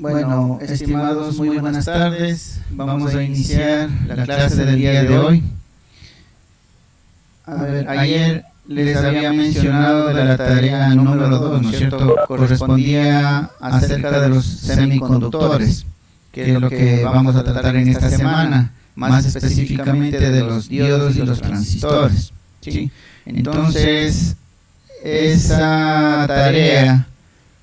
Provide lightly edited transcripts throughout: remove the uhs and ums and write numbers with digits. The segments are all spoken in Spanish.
Bueno, estimados, muy buenas tardes. Vamos a iniciar la clase del día de hoy. A ver, ayer les había mencionado de la tarea número 2, ¿no es cierto? Correspondía acerca de los semiconductores, que es lo que vamos a tratar en esta semana, más específicamente de los diodos y los transistores, ¿sí? Entonces, esa tarea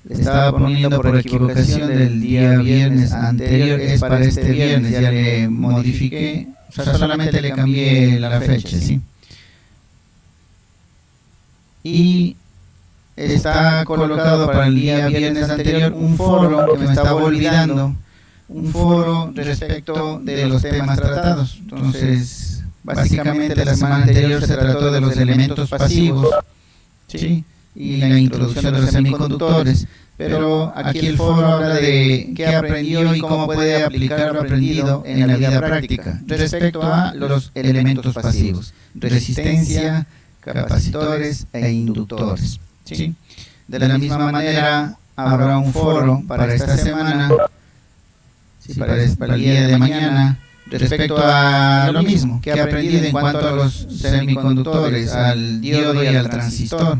le estaba poniendo por equivocación del día viernes anterior, es para este viernes, ya le modifiqué, o sea, solamente le cambié la fecha, ¿sí? Y está colocado para el día viernes anterior un foro que me estaba olvidando, un foro respecto de los temas tratados. Entonces, básicamente la semana anterior se trató de los elementos pasivos, ¿sí? Y la introducción de los semiconductores, pero aquí el foro habla de qué aprendió y cómo puede aplicar lo aprendido en la vida práctica respecto a los elementos pasivos: resistencia, capacitores e inductores, ¿sí? De la misma manera habrá un foro para esta semana, ¿sí? para el día de mañana, respecto a lo mismo que he aprendido en cuanto a los semiconductores, al diodo y al transistor,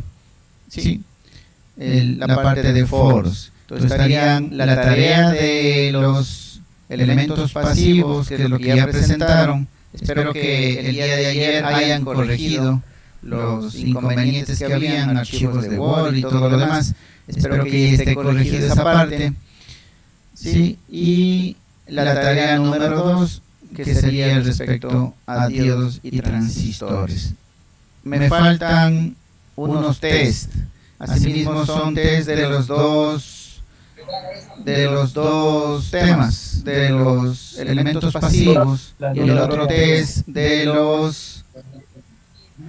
¿sí? La parte de foros. Entonces estarían la tarea de los elementos pasivos, que es lo que ya presentaron. Espero que el día de ayer hayan corregido los inconvenientes que habían, archivos de Word y todo lo demás. Espero que esté corregido esa parte, ¿sí? Y la tarea número 2, que sería respecto a diodos y transistores. Me faltan unos test. Asimismo son test de los dos temas, de los elementos pasivos, y el otro test de los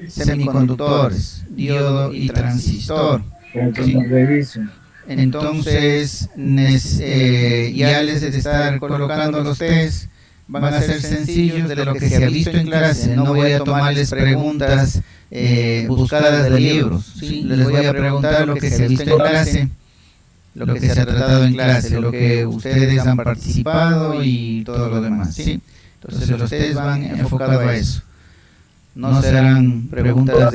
semiconductores, diodo y transistor. ¿Sí? Entonces, ya les de estar colocando los test, van a ser sencillos de lo que se ha visto en clase. No voy a tomarles preguntas buscadas de libros, ¿sí? Les voy a preguntar lo que se ha visto en clase, lo que se ha tratado en clase, lo que ustedes han participado y todo lo demás, ¿sí? Entonces los test van enfocados a eso. No serán preguntas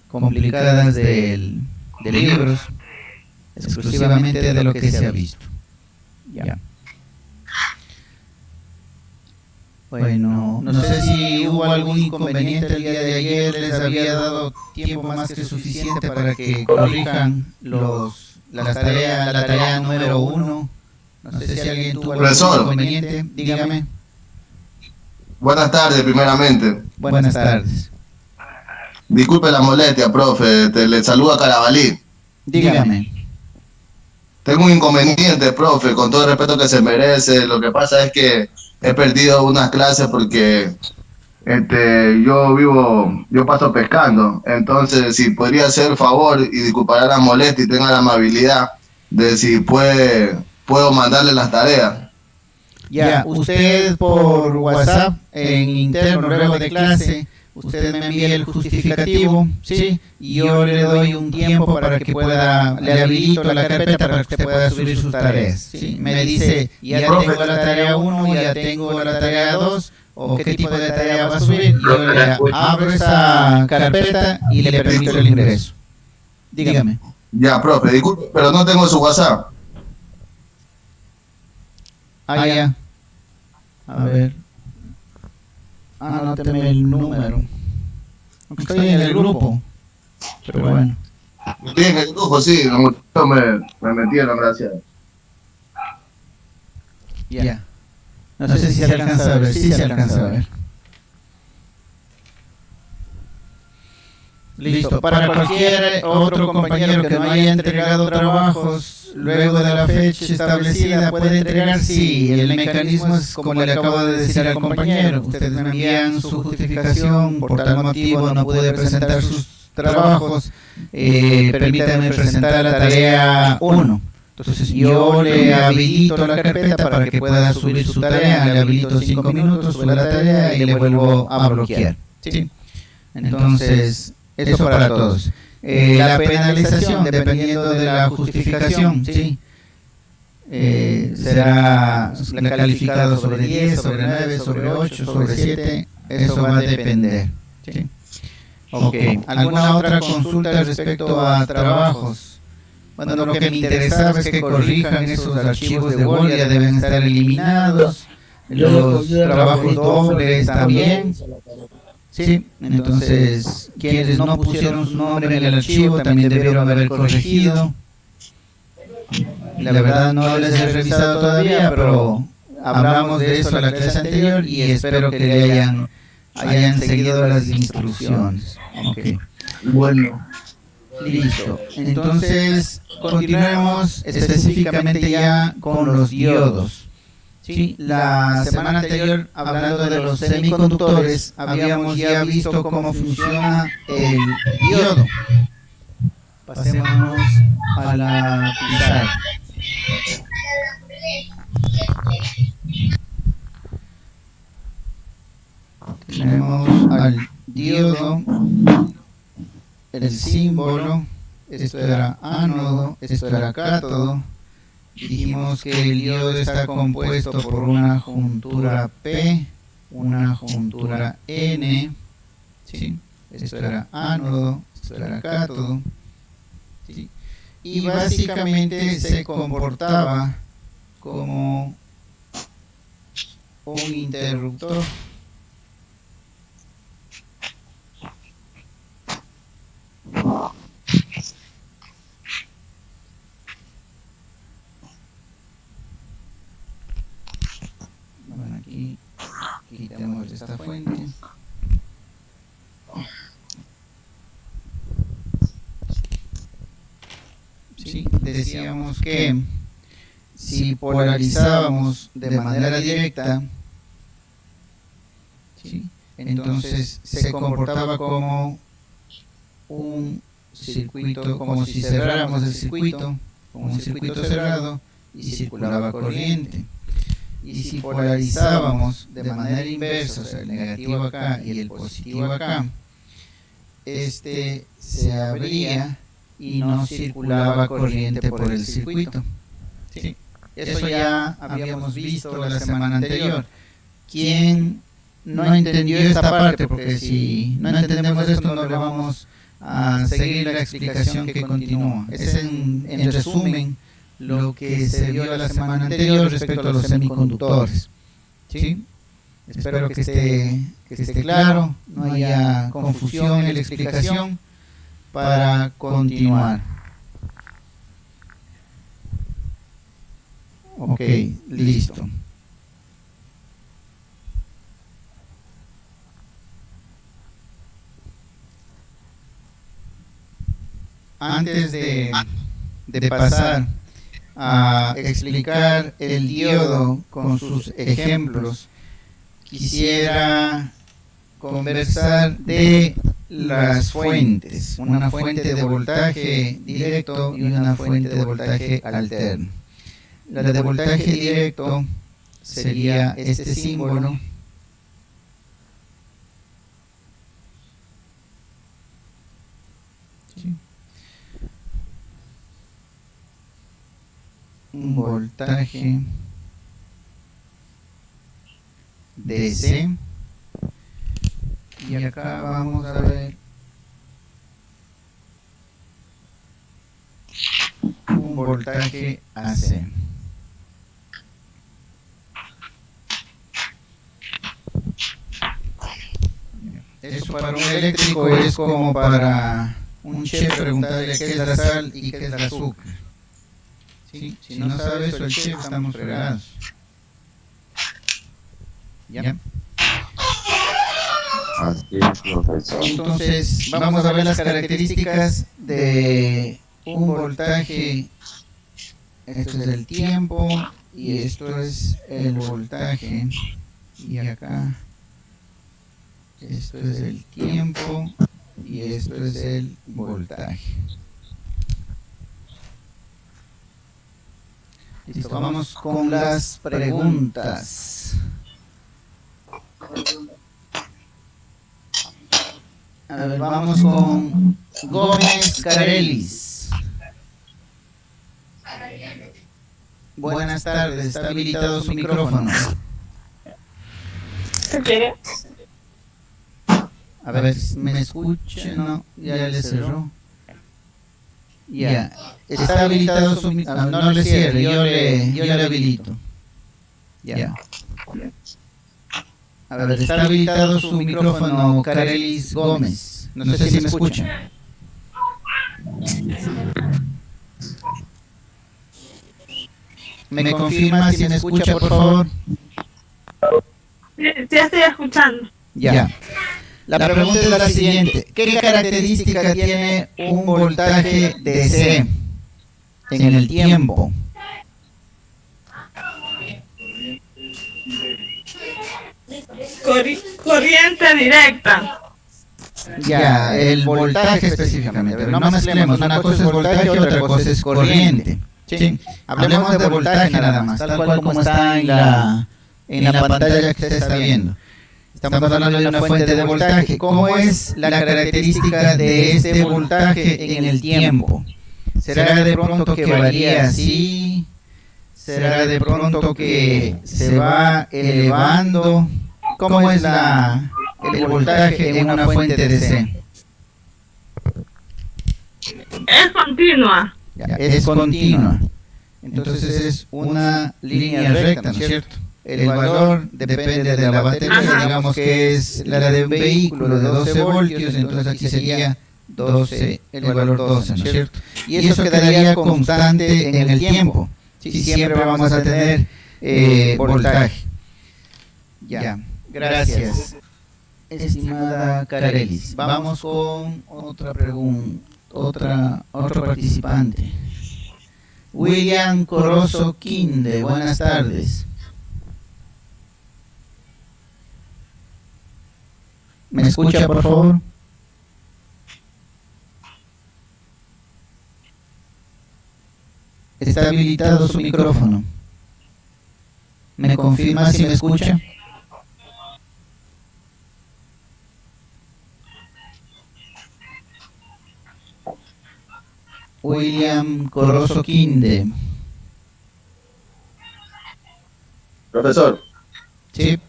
complicadas de libros, exclusivamente de lo que se ha visto. Ya. Bueno, no sé si hubo algún inconveniente el día de ayer. Les había dado tiempo más que suficiente para que corrijan la tarea número 1. No sé si alguien tuvo algún inconveniente. Dígame. Buenas tardes, primeramente. Buenas tardes. Disculpe la molestia, profe. Le saluda Carabalí. Dígame. Tengo un inconveniente, profe, con todo el respeto que se merece. Lo que pasa es que he perdido unas clases porque yo paso pescando. Entonces, si podría hacer el favor y disculpará la molestia y tenga la amabilidad de si puedo mandarle las tareas. Ya, usted por WhatsApp en interno, luego de clase, usted me envía el justificativo, ¿sí? Y yo le doy un tiempo para que le habilito la carpeta para que usted pueda subir sus tareas, ¿sí? Me dice, ya tengo la tarea 1, ya tengo la tarea 2, o qué tipo de tarea va a subir. Yo le abro esa carpeta y le permito el ingreso. Dígame. Ya, profe, disculpe, pero no tengo su WhatsApp. Ya. A ver. Anóteme el número. Estoy en el grupo. Pero bueno. Estoy en el grupo, sí. Los muchachos me metieron, gracias. Ya. No sé si se alcanza a ver. Sí se alcanza a ver. Listo. Para cualquier otro compañero que no haya entregado trabajos luego de la fecha establecida, puede entregar. Sí, el mecanismo es como le acabo de decir al compañero. Ustedes me envían su justificación, por tal motivo no pude presentar sus trabajos, permítanme presentar la tarea 1. Entonces yo le habilito la carpeta para que pueda subir su tarea, le habilito 5 minutos, sube la tarea y le vuelvo a bloquear, ¿sí? Entonces, eso para todos. La penalización, dependiendo de la justificación, ¿sí? será calificado sobre 10, sobre 9, sobre 8, sobre 7, eso va a depender. ¿Sí? Ok, ¿alguna otra consulta respecto a trabajos? Bueno, lo que me interesaba es que corrijan esos archivos de Word, ya deben estar eliminados, los trabajos dobles también. Sí, entonces quienes no pusieron su nombre en el archivo también debieron haber corregido. La verdad no les he revisado todavía, pero hablamos de eso en la clase anterior y espero que le hayan seguido las instrucciones. Okay. Bueno. Listo. Entonces, continuemos específicamente ya con los diodos. ¿Sí? La semana anterior, hablando de los semiconductores, habíamos ya visto cómo funciona el diodo. Pasémonos a la pizarra. Tenemos al diodo, el símbolo, esto era ánodo, esto era cátodo. Dijimos que el diodo está compuesto por una juntura P, una juntura N, ¿sí? Esto era ánodo, esto era cátodo, ¿sí? Y básicamente se comportaba como un interruptor. Bueno, aquí quitamos esta fuente. Sí, decíamos que si polarizábamos de manera directa, ¿sí? Entonces se comportaba como un circuito, como si cerráramos el circuito, como un circuito cerrado, y circulaba corriente. Y si polarizábamos de manera inversa, o sea, el negativo acá y el positivo acá, este se abría y no circulaba corriente por el circuito. ¿Sí? Eso ya habíamos visto la semana anterior. ¿Quién no entendió esta parte? Porque si no entendemos esto, no le vamos a seguir la explicación que continúa. Es en resumen lo que se vio la semana anterior respecto a los semiconductores. ¿Sí? Espero que esté claro, no haya confusión en la explicación para continuar. Ok, listo. Antes de pasar a explicar el diodo con sus ejemplos, quisiera conversar de las fuentes, una fuente de voltaje directo y una fuente de voltaje alterno. La de voltaje directo sería este símbolo, ¿sí? Un voltaje DC, y acá vamos a ver un voltaje AC. Eso para un eléctrico es como para un chef preguntarle qué es la sal y qué es el azúcar. ¿Sí? Si no sabe eso el chef, estamos fregados. ¿Ya? Así es, profesor. Entonces, vamos a ver las características de un voltaje. Esto es el tiempo y esto es el voltaje. Y acá, esto es el tiempo y esto es el voltaje. Listo, vamos con las preguntas. A ver, vamos con Gómez Carelis. buenas tardes, está habilitado su micrófono. ¿Qué quiere? A ver, ¿me escucha? No, ya le cerró. Ya, está habilitado su micrófono. No le cierre, yo le habilito. Ya. A ver, está habilitado su micrófono, Carelis Gómez. No sé si me escucha. ¿Me confirma si me escucha, por favor? Sí, ya estoy escuchando. Ya. La pregunta es la siguiente. ¿Qué característica tiene un voltaje DC en el tiempo? Corriente directa. Ya, el voltaje específicamente. Pero no mezclemos. Una cosa es voltaje, otra cosa es corriente. Sí. Hablemos de voltaje nada más, tal cual como está en la pantalla que usted está viendo. Estamos hablando de una fuente de voltaje. ¿Cómo es la característica de este voltaje en el tiempo? ¿Será de pronto que varía así? ¿Será de pronto que se va elevando? ¿Cómo es el voltaje en una fuente DC? Es continua. Ya, es continua. Entonces es una línea recta, ¿no es cierto? El valor depende de la batería, digamos que es la de un vehículo de 12 voltios, entonces aquí sería 12, el valor 12, ¿no es cierto? Y eso quedaría constante en el tiempo. Sí, siempre vamos a tener voltaje. Ya, gracias, estimada Carelis. Vamos con otra pregunta, otro participante. William Corozo Quinde, buenas tardes. ¿Me escucha, por favor? Está habilitado su micrófono. ¿Me confirma si me escucha? William Corozo Quinde. Profesor. Sí.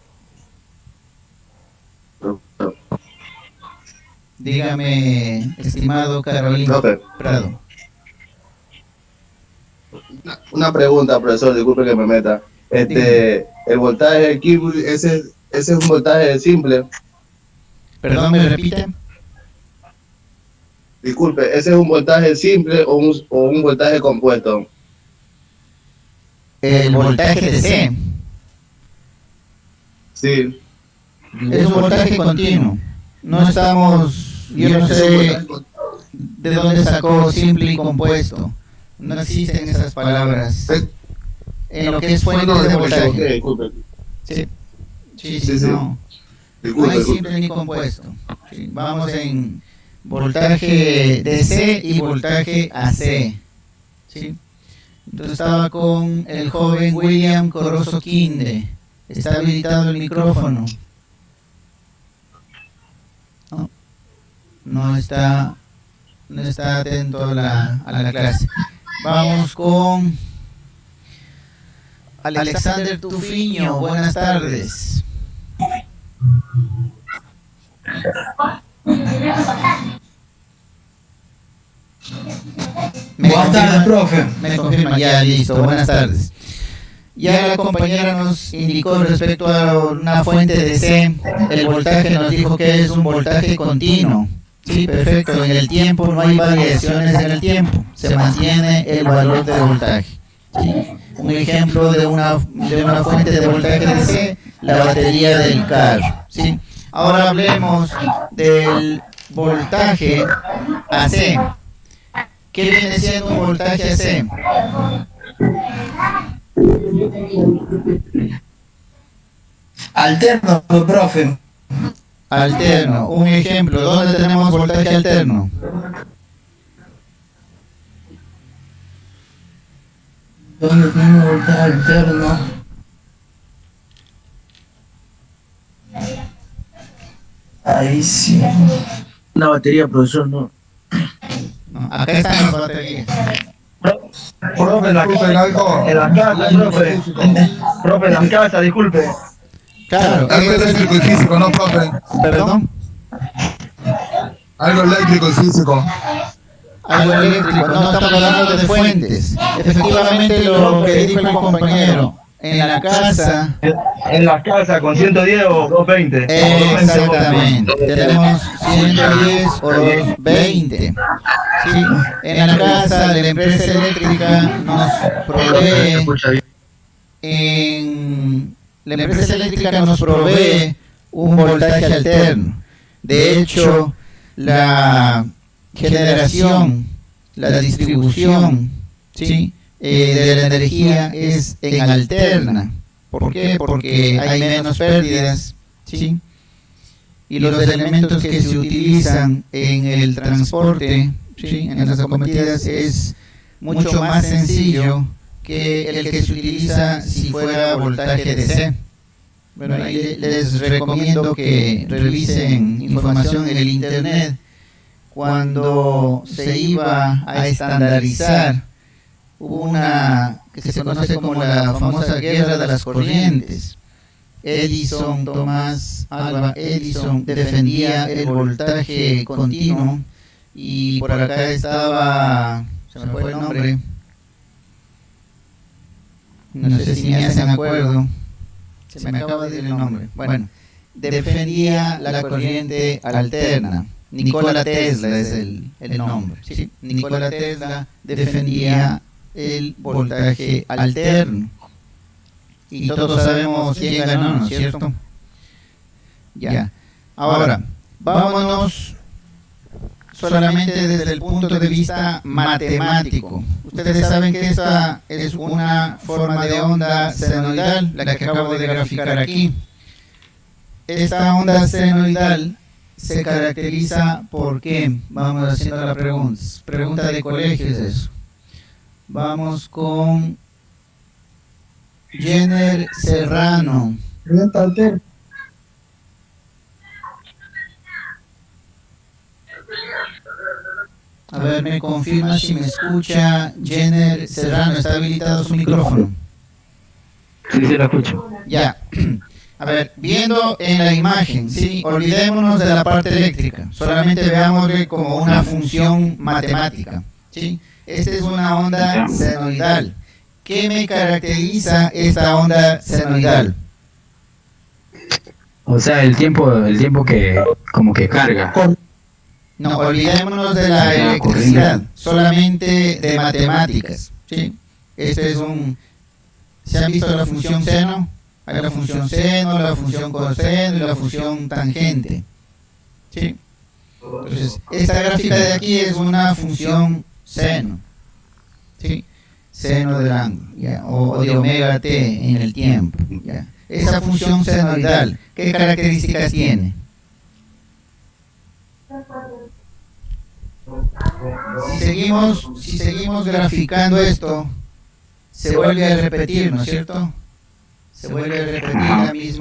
Dígame, estimado Carolina Prado. Una pregunta, profesor, disculpe que me meta. El voltaje aquí, ese es un voltaje simple. Perdón, ¿me repite? Disculpe, ¿ese es un voltaje simple o un voltaje compuesto? El voltaje DC Sí. es un voltaje continuo. No estamos, yo no sé de dónde sacó simple y compuesto. No existen esas palabras en lo que es fuentes de voltaje. Disculpe. Sí, no. No hay simple ni compuesto. Sí, vamos en voltaje DC y voltaje AC. ¿Sí? Entonces estaba con el joven William Corozo Quinde. Está habilitado el micrófono. No está atento a la clase. Vamos con Alexander Tufiño. Buenas tardes. Buenas tardes, profe. Me confirma, ya listo. Buenas tardes. Ya la compañera nos indicó respecto a una fuente DC, el voltaje nos dijo que es un voltaje continuo. Sí, perfecto. En el tiempo no hay variaciones en el tiempo. Se mantiene el valor del voltaje. ¿Sí? Un ejemplo de una fuente de voltaje DC, la batería del carro. ¿Sí? Ahora hablemos del voltaje AC. ¿Qué viene siendo un voltaje AC? Alterno, profe. Alterno. Un ejemplo, ¿dónde tenemos voltaje alterno? ¿Dónde tenemos voltaje alterno? Ahí sí. Una batería, profesor, no. No, acá están las baterías. Profe, en la casa, profe. Profe, en la casa, disculpe. Claro, Algo eléctrico y físico, ¿no, profe? perdón, Algo eléctrico y físico. algo eléctrico, no estamos hablando de fuentes. Efectivamente lo que dijo el compañero, en la casa, En la casa con 110 o 220. exactamente, tenemos 110 o 220. Sí, en la casa la empresa eléctrica nos provee, la empresa eléctrica nos provee un voltaje alterno. De hecho, la generación, la distribución, ¿sí? De la energía es en alterna. ¿Por qué? Porque hay menos pérdidas, ¿sí? Y los elementos que se utilizan en el transporte, ¿sí? En las acometidas es mucho más sencillo que el que se utiliza si fuera voltaje DC. Bueno, ahí les recomiendo que revisen información en el internet. Cuando se iba a estandarizar, hubo una que se conoce como la famosa guerra de las corrientes. Thomas Alva Edison defendía el voltaje continuo y por acá estaba, se me fue el nombre, no sé si me hacen acuerdo, se me acaba de ir el nombre. Bueno, defendía la corriente alterna. Nikola Tesla es el nombre. ¿Sí? Nikola Tesla defendía el voltaje alterno. Y todos sabemos quién ganó, ¿no es cierto? Ya. Ahora, vámonos solamente desde el punto de vista matemático. Ustedes saben que esta es una forma de onda senoidal, la que acabo de graficar aquí. Esta onda senoidal se caracteriza por qué. Vamos haciendo la pregunta. Pregunta de colegio es eso. Vamos con Jenner Serrano. A ver, me confirma si me escucha Jenner Serrano. ¿Está habilitado su micrófono? Sí, la escucho. Ya. A ver, viendo en la imagen, ¿sí? Olvidémonos de la parte eléctrica. Solamente veámosle como una función matemática, ¿sí? Esta es una onda senoidal. ¿Qué me caracteriza esta onda senoidal? O sea, el tiempo que como que carga. No, olvidémonos de la electricidad, solamente de matemáticas, ¿sí? Este es un... ¿Se han visto la función seno? Hay la función seno, la función coseno y la función tangente, ¿sí? Entonces, esta gráfica de aquí es una función seno, ¿sí? Seno del ángulo, ¿ya? O de omega t en el tiempo, ¿ya? Esa función senoidal, ¿qué características tiene? Si seguimos graficando esto, se vuelve a repetir, ¿no es cierto? Se vuelve a repetir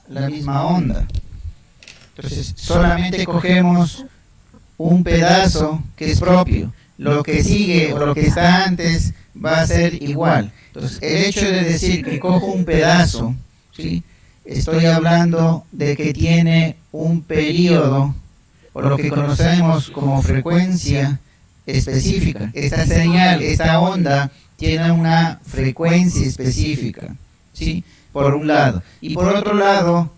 la misma onda. Entonces, solamente cogemos un pedazo que es propio. Lo que sigue o lo que está antes va a ser igual. Entonces, el hecho de decir que cojo un pedazo, ¿sí? Estoy hablando de que tiene un periodo, o lo que conocemos como frecuencia específica. Esta señal, esta onda, tiene una frecuencia específica, ¿sí? Por un lado. Y por otro lado,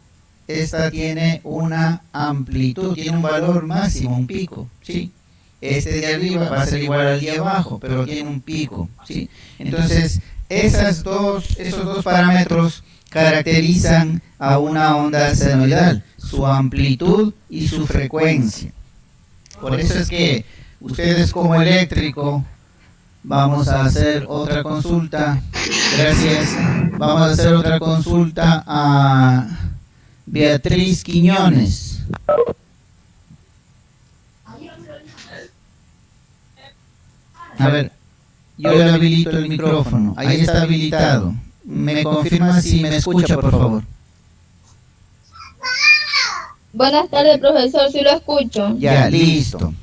esta tiene una amplitud, tiene un valor máximo, un pico, ¿sí? Este de arriba va a ser igual al de abajo, pero tiene un pico, ¿sí? Entonces, esos dos parámetros caracterizan a una onda senoidal, su amplitud y su frecuencia. Por eso es que ustedes como eléctrico, vamos a hacer otra consulta, gracias, vamos a hacer otra consulta a Beatriz Quiñones. A ver, yo le habilito el micrófono, ahí está habilitado. Me confirma si me escucha, por favor. Buenas tardes, profesor, sí lo escucho. Ya, listo.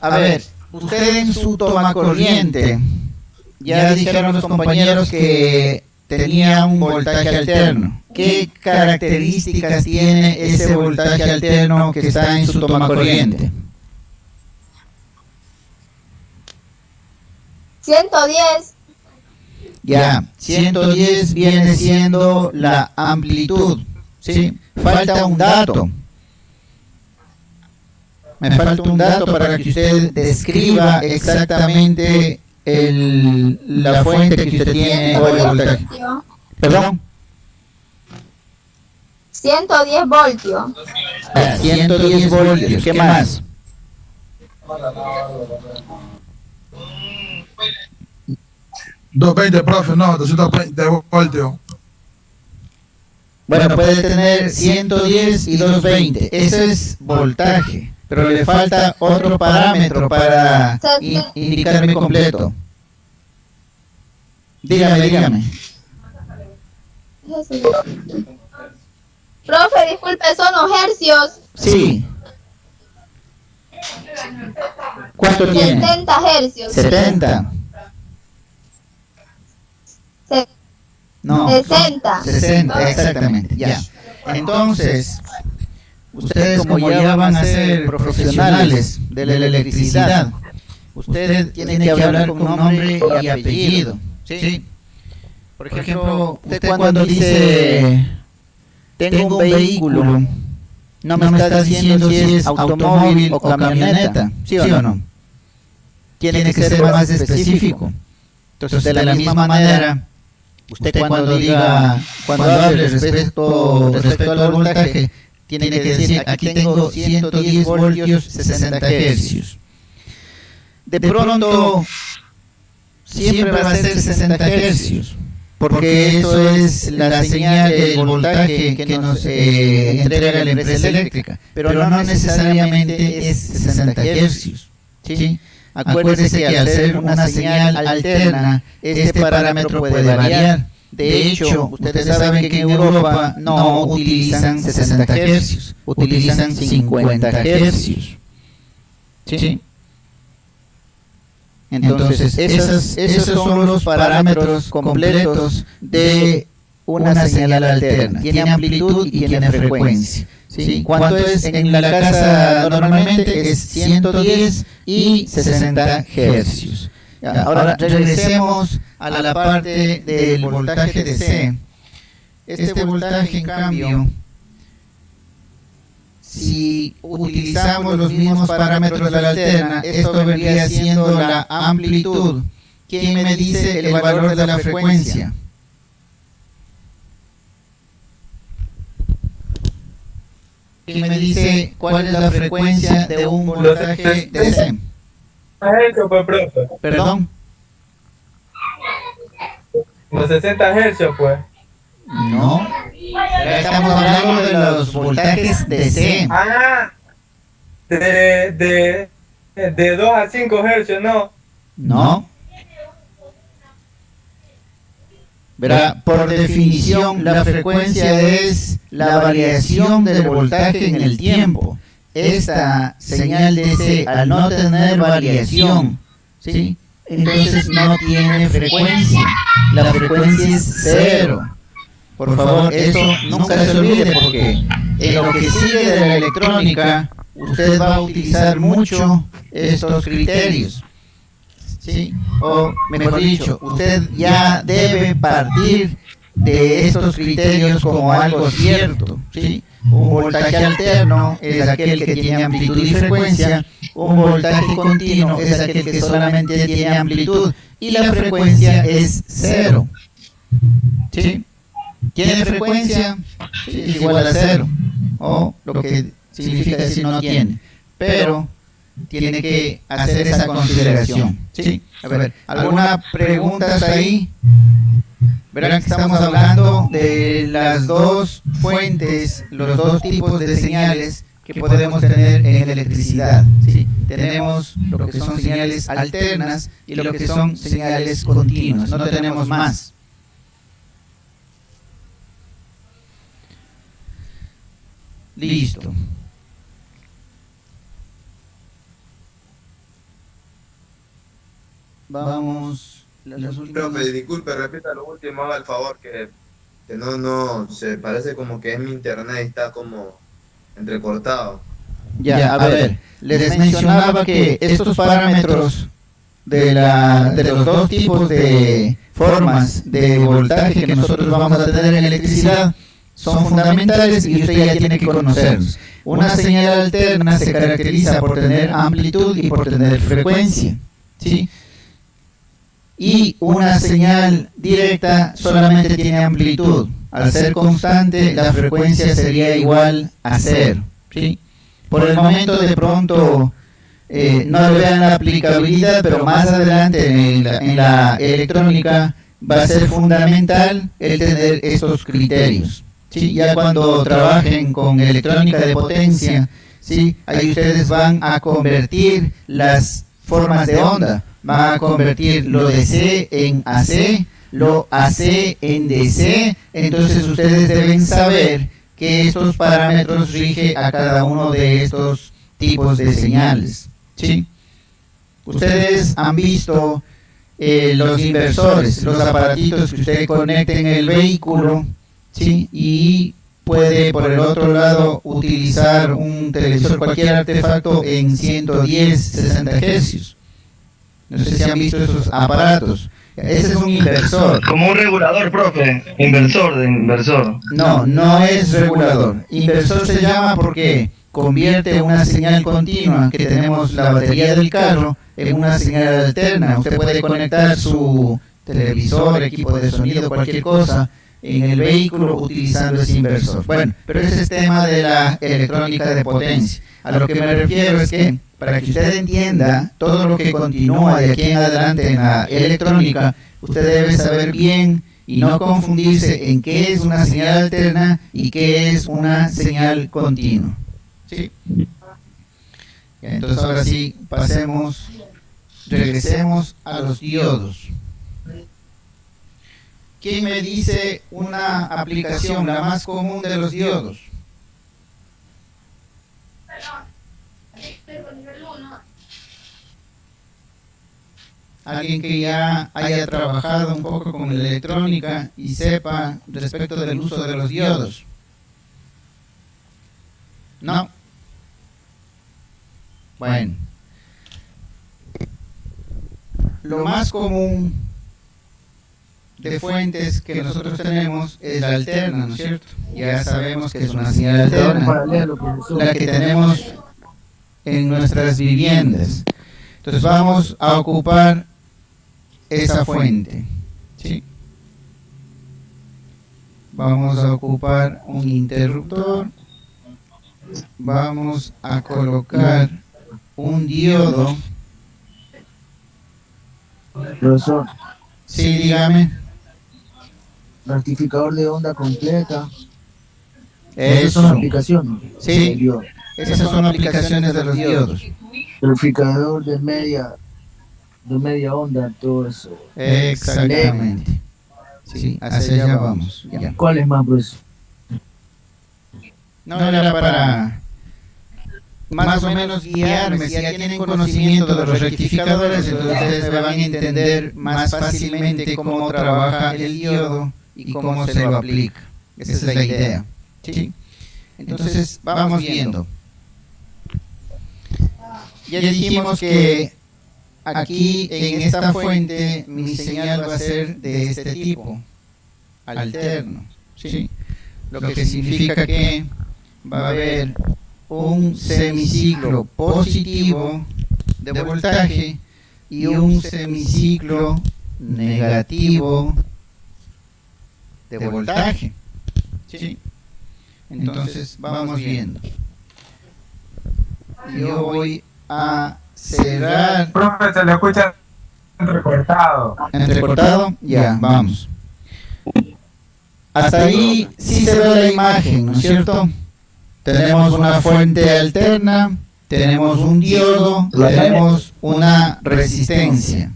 A ver, usted en su toma corriente ya dijeron los compañeros que tenía un voltaje alterno. ¿Qué características tiene ese voltaje alterno que está en su toma corriente? 110. Ya, 110 viene siendo la amplitud, ¿sí? Falta un dato. Me falta un dato para que usted describa exactamente la fuente que usted tiene o el voltaje. ¿Perdón? 110 voltios. Ya, 110 voltios. ¿Qué más? 220, profe, no, 220 voltios. Bueno, puede tener 110 y 220. Eso es voltaje. Pero le falta otro parámetro para indicarme completo. Dígame. Profe, disculpe, son los hercios. Sí. ¿Cuánto tiene? 70 hercios. 70. No. 60, exactamente. Ya. Entonces, ustedes como ya van a ser profesionales de la electricidad, ustedes tienen que hablar con nombre y apellido. ¿Sí? Por ejemplo, usted cuando dice tengo un vehículo, no me está diciendo si es automóvil o camioneta, ¿sí o no? Tiene que ser más específico. Entonces, de la misma manera, usted cuando hable respecto al voltaje, tiene que decir, aquí tengo 110 voltios, 60 hercios. De pronto, siempre va a ser 60 hercios, porque eso es la señal, el voltaje que nos entrega la empresa eléctrica, pero no necesariamente es 60 hercios, ¿sí? Acuérdese que al ser una señal alterna, este parámetro puede variar. De hecho, ustedes saben que en Europa no utilizan 60 hercios, utilizan 50 hercios. ¿Sí? Entonces, esos son los parámetros completos de una señal alterna. Tiene amplitud y tiene frecuencia. ¿Sí? ¿Cuánto es en la casa normalmente? Es 110 y 60 hercios. Ahora regresemos a la parte del voltaje DC. Este voltaje, en cambio, si utilizamos los mismos parámetros de la alterna, esto vendría siendo la amplitud. ¿Quién me dice el valor de la frecuencia? ¿Quién me dice cuál es la frecuencia de un voltaje DC? ¿Perdón? Los 60 hercios, pues. No. Estamos hablando de los voltajes DC. Ah, de 2 a 5 hercios, ¿no? No. Verá, por definición, la frecuencia es la variación del voltaje en el tiempo. Esta señal DC, al no tener variación, ¿sí? Entonces no tiene frecuencia. La frecuencia es cero. Por favor, eso nunca se olvide, porque en lo que sigue de la electrónica, usted va a utilizar mucho estos criterios. ¿Sí? O mejor dicho, usted ya debe partir de estos criterios como algo cierto, ¿sí? Un voltaje alterno es aquel que tiene amplitud y frecuencia, un voltaje continuo es aquel que solamente tiene amplitud y la frecuencia es cero. ¿Sí? ¿Tiene frecuencia? Sí, es igual a cero, o lo que significa decir no tiene, pero tiene que hacer esa consideración. ¿Sí? A ver, ¿alguna pregunta hasta ahí? Verán que estamos hablando de las dos fuentes, los dos tipos de señales que podemos tener en la electricidad. ¿Sí? Tenemos lo que son señales alternas y lo que son señales continuas. No tenemos más. Listo. Vamos Las últimas... Profe, disculpe, repita lo último, haga el favor, que no, se parece como que es mi internet y está como entrecortado. Ya, a ver, les mencionaba que estos parámetros de los dos tipos de formas de voltaje que nosotros vamos a tener en electricidad son fundamentales y usted ya tiene que conocerlos. Una señal alterna se caracteriza por tener amplitud y por tener frecuencia, ¿sí? Y una señal directa solamente tiene amplitud. Al ser constante, la frecuencia sería igual a cero, ¿sí? Por el momento, de pronto, no le vean la aplicabilidad, pero más adelante en la electrónica va a ser fundamental el tener estos criterios. ¿Sí? Ya cuando trabajen con electrónica de potencia, ¿sí? Ahí ustedes van a convertir las formas de onda, van a convertir lo DC en AC, lo AC en DC, entonces ustedes deben saber que estos parámetros rigen a cada uno de estos tipos de señales, ¿sí? Ustedes han visto los inversores, los aparatitos que usted conecta en el vehículo, ¿sí? Y puede por el otro lado utilizar un televisor, cualquier artefacto en 110, 60 Hz. No sé si han visto esos aparatos. Ese es un inversor. Como un regulador, profe. Inversor. No, no es regulador. Inversor se llama porque convierte una señal continua que tenemos la batería del carro en una señal alterna. Usted puede conectar su televisor, equipo de sonido, cualquier cosa en el vehículo utilizando ese inversor. Bueno, pero ese es tema de la electrónica de potencia. A lo que me refiero es que para que usted entienda todo lo que continúa de aquí en adelante en la electrónica, usted debe saber bien y no confundirse en qué es una señal alterna y qué es una señal continua. ¿Sí? Entonces ahora sí, regresemos a los diodos. ¿Quién me dice una aplicación, la más común de los diodos? Alguien que ya haya trabajado un poco con la electrónica y sepa respecto del uso de los diodos. ¿No? Bueno. Lo más común de fuentes que nosotros tenemos es la alterna, ¿no es cierto? Ya sabemos que es una señal alterna, la que tenemos en nuestras viviendas. Entonces vamos a ocupar esa fuente, ¿sí? Vamos a ocupar un interruptor, vamos a colocar un diodo. Profesor. Sí, dígame. Rectificador de onda completa. Esas son aplicaciones. Sí, esas son aplicaciones de los diodos. Rectificador de media onda, todo eso. Exactamente. Sí, hacia allá vamos. Ya. ¿Cuál es más, profesor? No, era para más o menos guiarme. Si ya tienen conocimiento de los rectificadores, entonces ustedes me van a entender más fácilmente cómo trabaja el diodo y cómo se lo aplica. Esa es la idea. ¿Sí? Entonces, vamos viendo. Ya dijimos que aquí en esta fuente mi señal va a ser de este tipo, alterno, ¿sí? Lo que significa que va a haber un semiciclo positivo de voltaje y un semiciclo negativo de voltaje, ¿sí? Entonces vamos viendo. Yo voy a cerrar. Profe, se le escucha entrecortado. ¿Entrecortado? Ya, vamos. Hasta ahí sí se ve la imagen, ¿no es cierto? Tenemos una fuente alterna, tenemos un diodo, tenemos una resistencia.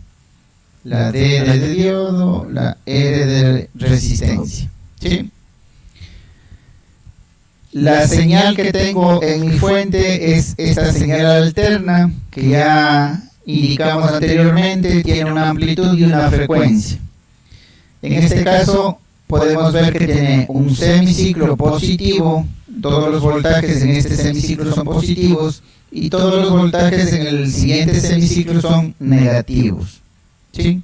La D de diodo, la R de resistencia. ¿Sí? La señal que tengo en mi fuente es esta señal alterna, que ya indicamos anteriormente, tiene una amplitud y una frecuencia. En este caso podemos ver que tiene un semiciclo positivo, todos los voltajes en este semiciclo son positivos y todos los voltajes en el siguiente semiciclo son negativos. ¿Sí?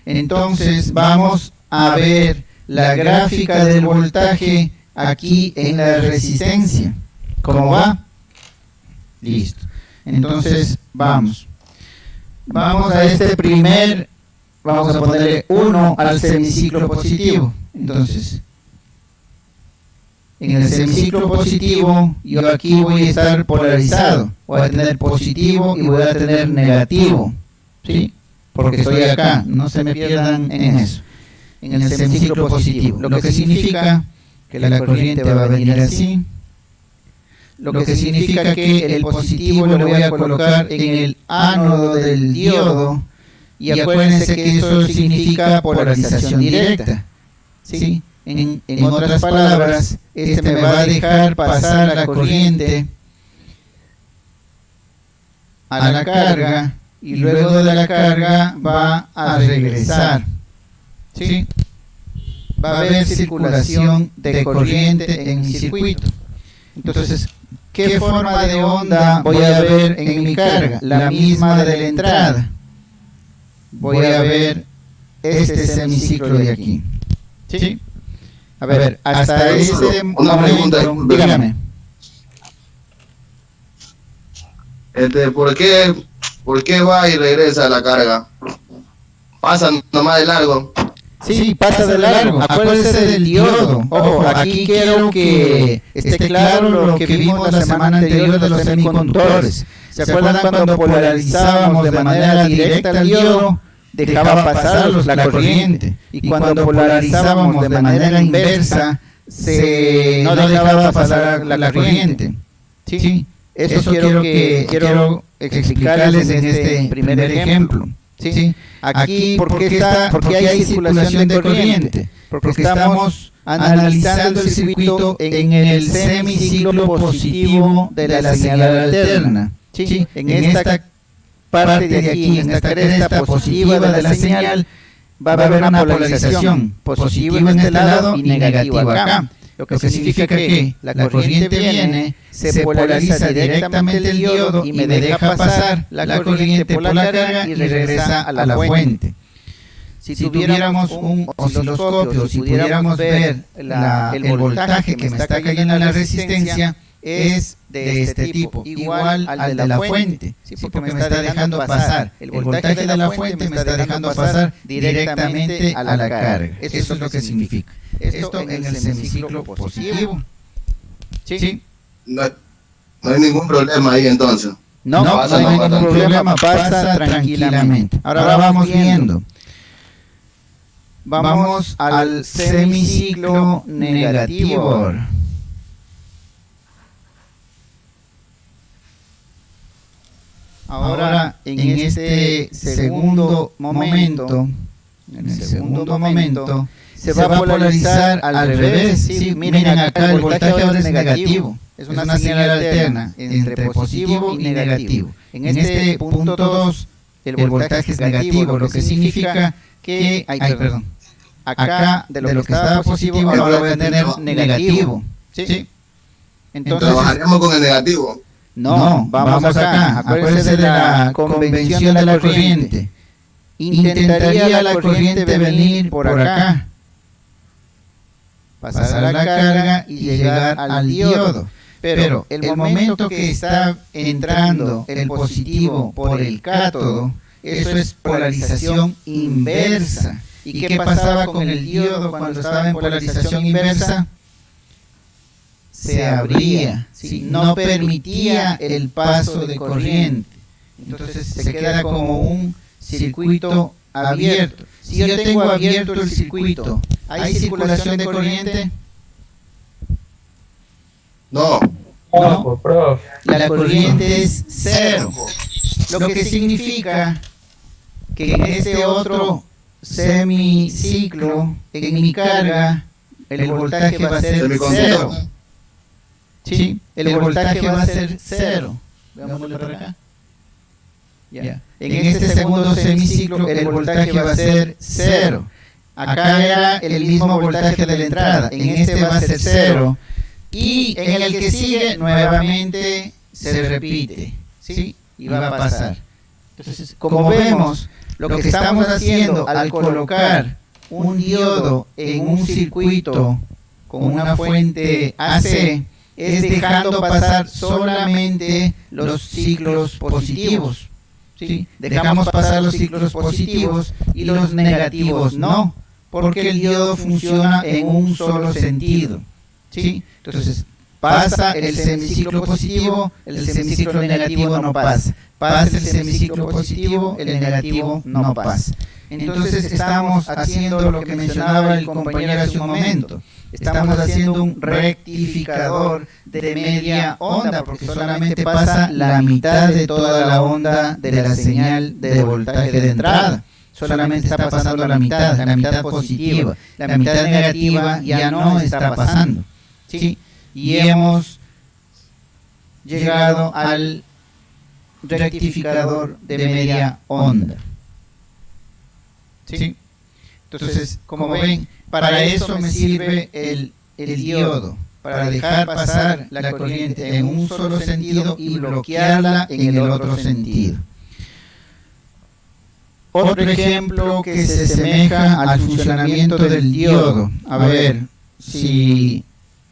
Entonces vamos a ver la gráfica del voltaje aquí en la resistencia. ¿Cómo va? Listo. Entonces vamos a este primer, vamos a ponerle 1 al semiciclo positivo. Entonces, en el semiciclo positivo, yo aquí voy a estar polarizado. Voy a tener positivo y voy a tener negativo. ¿Sí? Porque estoy acá, no se me pierdan en eso. En el semiciclo positivo. Lo que significa que la corriente va a venir así. Lo que significa que el positivo lo voy a colocar en el ánodo del diodo. Y acuérdense que eso significa polarización directa. ¿Sí? En otras palabras, este me va a dejar pasar la corriente a la carga y luego de la carga va a regresar. ¿Sí? Va a haber circulación de corriente en mi circuito. Entonces, ¿qué forma de onda voy a ver en mi carga? La misma de la entrada. Voy a ver este semiciclo de aquí. ¿Sí? A ver, hasta este momento, dígame. ¿Por qué va y regresa la carga? ¿Pasa nomás de largo? Sí, pasa de largo. Acuérdese del diodo. Ojo, aquí quiero que esté claro lo que vimos la semana anterior de los semiconductores. ¿Se acuerdan cuando polarizábamos de manera directa el diodo? Dejaba pasar la corriente, y cuando polarizábamos de manera inversa no dejaba pasar la corriente. ¿Sí? Eso quiero explicarles en este primer ejemplo. ¿Sí? Aquí, ¿por qué hay circulación de corriente? Porque estamos analizando el circuito en el semiciclo positivo de la señal alterna. ¿Sí? En esta parte de aquí, en esta cresta positiva de la señal, va a haber una polarización, positivo en este lado y negativo acá. Lo que significa que la corriente viene, se polariza directamente el diodo y me deja pasar la corriente por la carga y regresa a la fuente. Si tuviéramos un osciloscopio, si pudiéramos ver el voltaje que me está cayendo en la resistencia, es de este tipo, igual al de la fuente, ¿sí? Porque me está dejando pasar, el voltaje de la fuente me está dejando pasar directamente a la carga. Eso es lo que significa. Esto en el semiciclo positivo. ¿Sí? No hay ningún problema ahí entonces. No hay ningún problema, pasa tranquilamente. Ahora vamos viendo. Vamos al semiciclo negativo. Ahora, en este segundo momento, se va a polarizar al revés. ¿Sí? Miren acá, el voltaje ahora es negativo. Es una señal alterna entre positivo y negativo. En este punto 2, el voltaje es negativo, lo que significa que, acá de lo que estaba positivo ahora voy a tener negativo. ¿Sí? Entonces, trabajaríamos con el negativo. No, vamos acá. Acuérdense de la convención de la corriente. Intentaría la corriente venir por acá, pasar la carga y llegar al diodo. Pero el momento que está entrando el positivo por el cátodo, eso es polarización inversa. ¿Y qué pasaba con el diodo cuando estaba en polarización inversa? Se abría, ¿sí? No permitía el paso de corriente. Entonces se queda como un circuito abierto. Si yo tengo abierto el circuito, ¿hay circulación de corriente? No. La corriente es cero. Lo que significa que en este otro semiciclo, en mi carga, el voltaje va a ser cero. ¿Sí? El voltaje va a ser cero. Veámoslo por acá. Ya. En este segundo semiciclo el voltaje va a ser 0. Acá era el mismo voltaje de la entrada, en este va a ser 0. Y en el que sigue nuevamente se repite, ¿sí? Y va a pasar. Entonces, como vemos, lo que estamos haciendo al colocar un diodo en un circuito con una fuente AC es dejando pasar solamente los ciclos positivos, ¿sí? Dejamos pasar los ciclos positivos y los negativos no, porque el diodo funciona en un solo sentido, ¿sí? Entonces pasa el semiciclo positivo, el semiciclo negativo no pasa. Pasa el semiciclo positivo, el negativo no pasa. Entonces estamos haciendo lo que mencionaba el compañero hace un momento. Estamos haciendo un rectificador de media onda, porque solamente pasa la mitad de toda la onda de la señal de voltaje de entrada. Solamente está pasando la mitad positiva. La mitad negativa ya no está pasando, ¿sí? Y hemos llegado al rectificador de media onda, ¿sí? Entonces, como ven, para eso me sirve el diodo, para dejar pasar la corriente en un solo sentido y bloquearla en el otro sentido. Otro ejemplo que se asemeja al funcionamiento del diodo. A ver si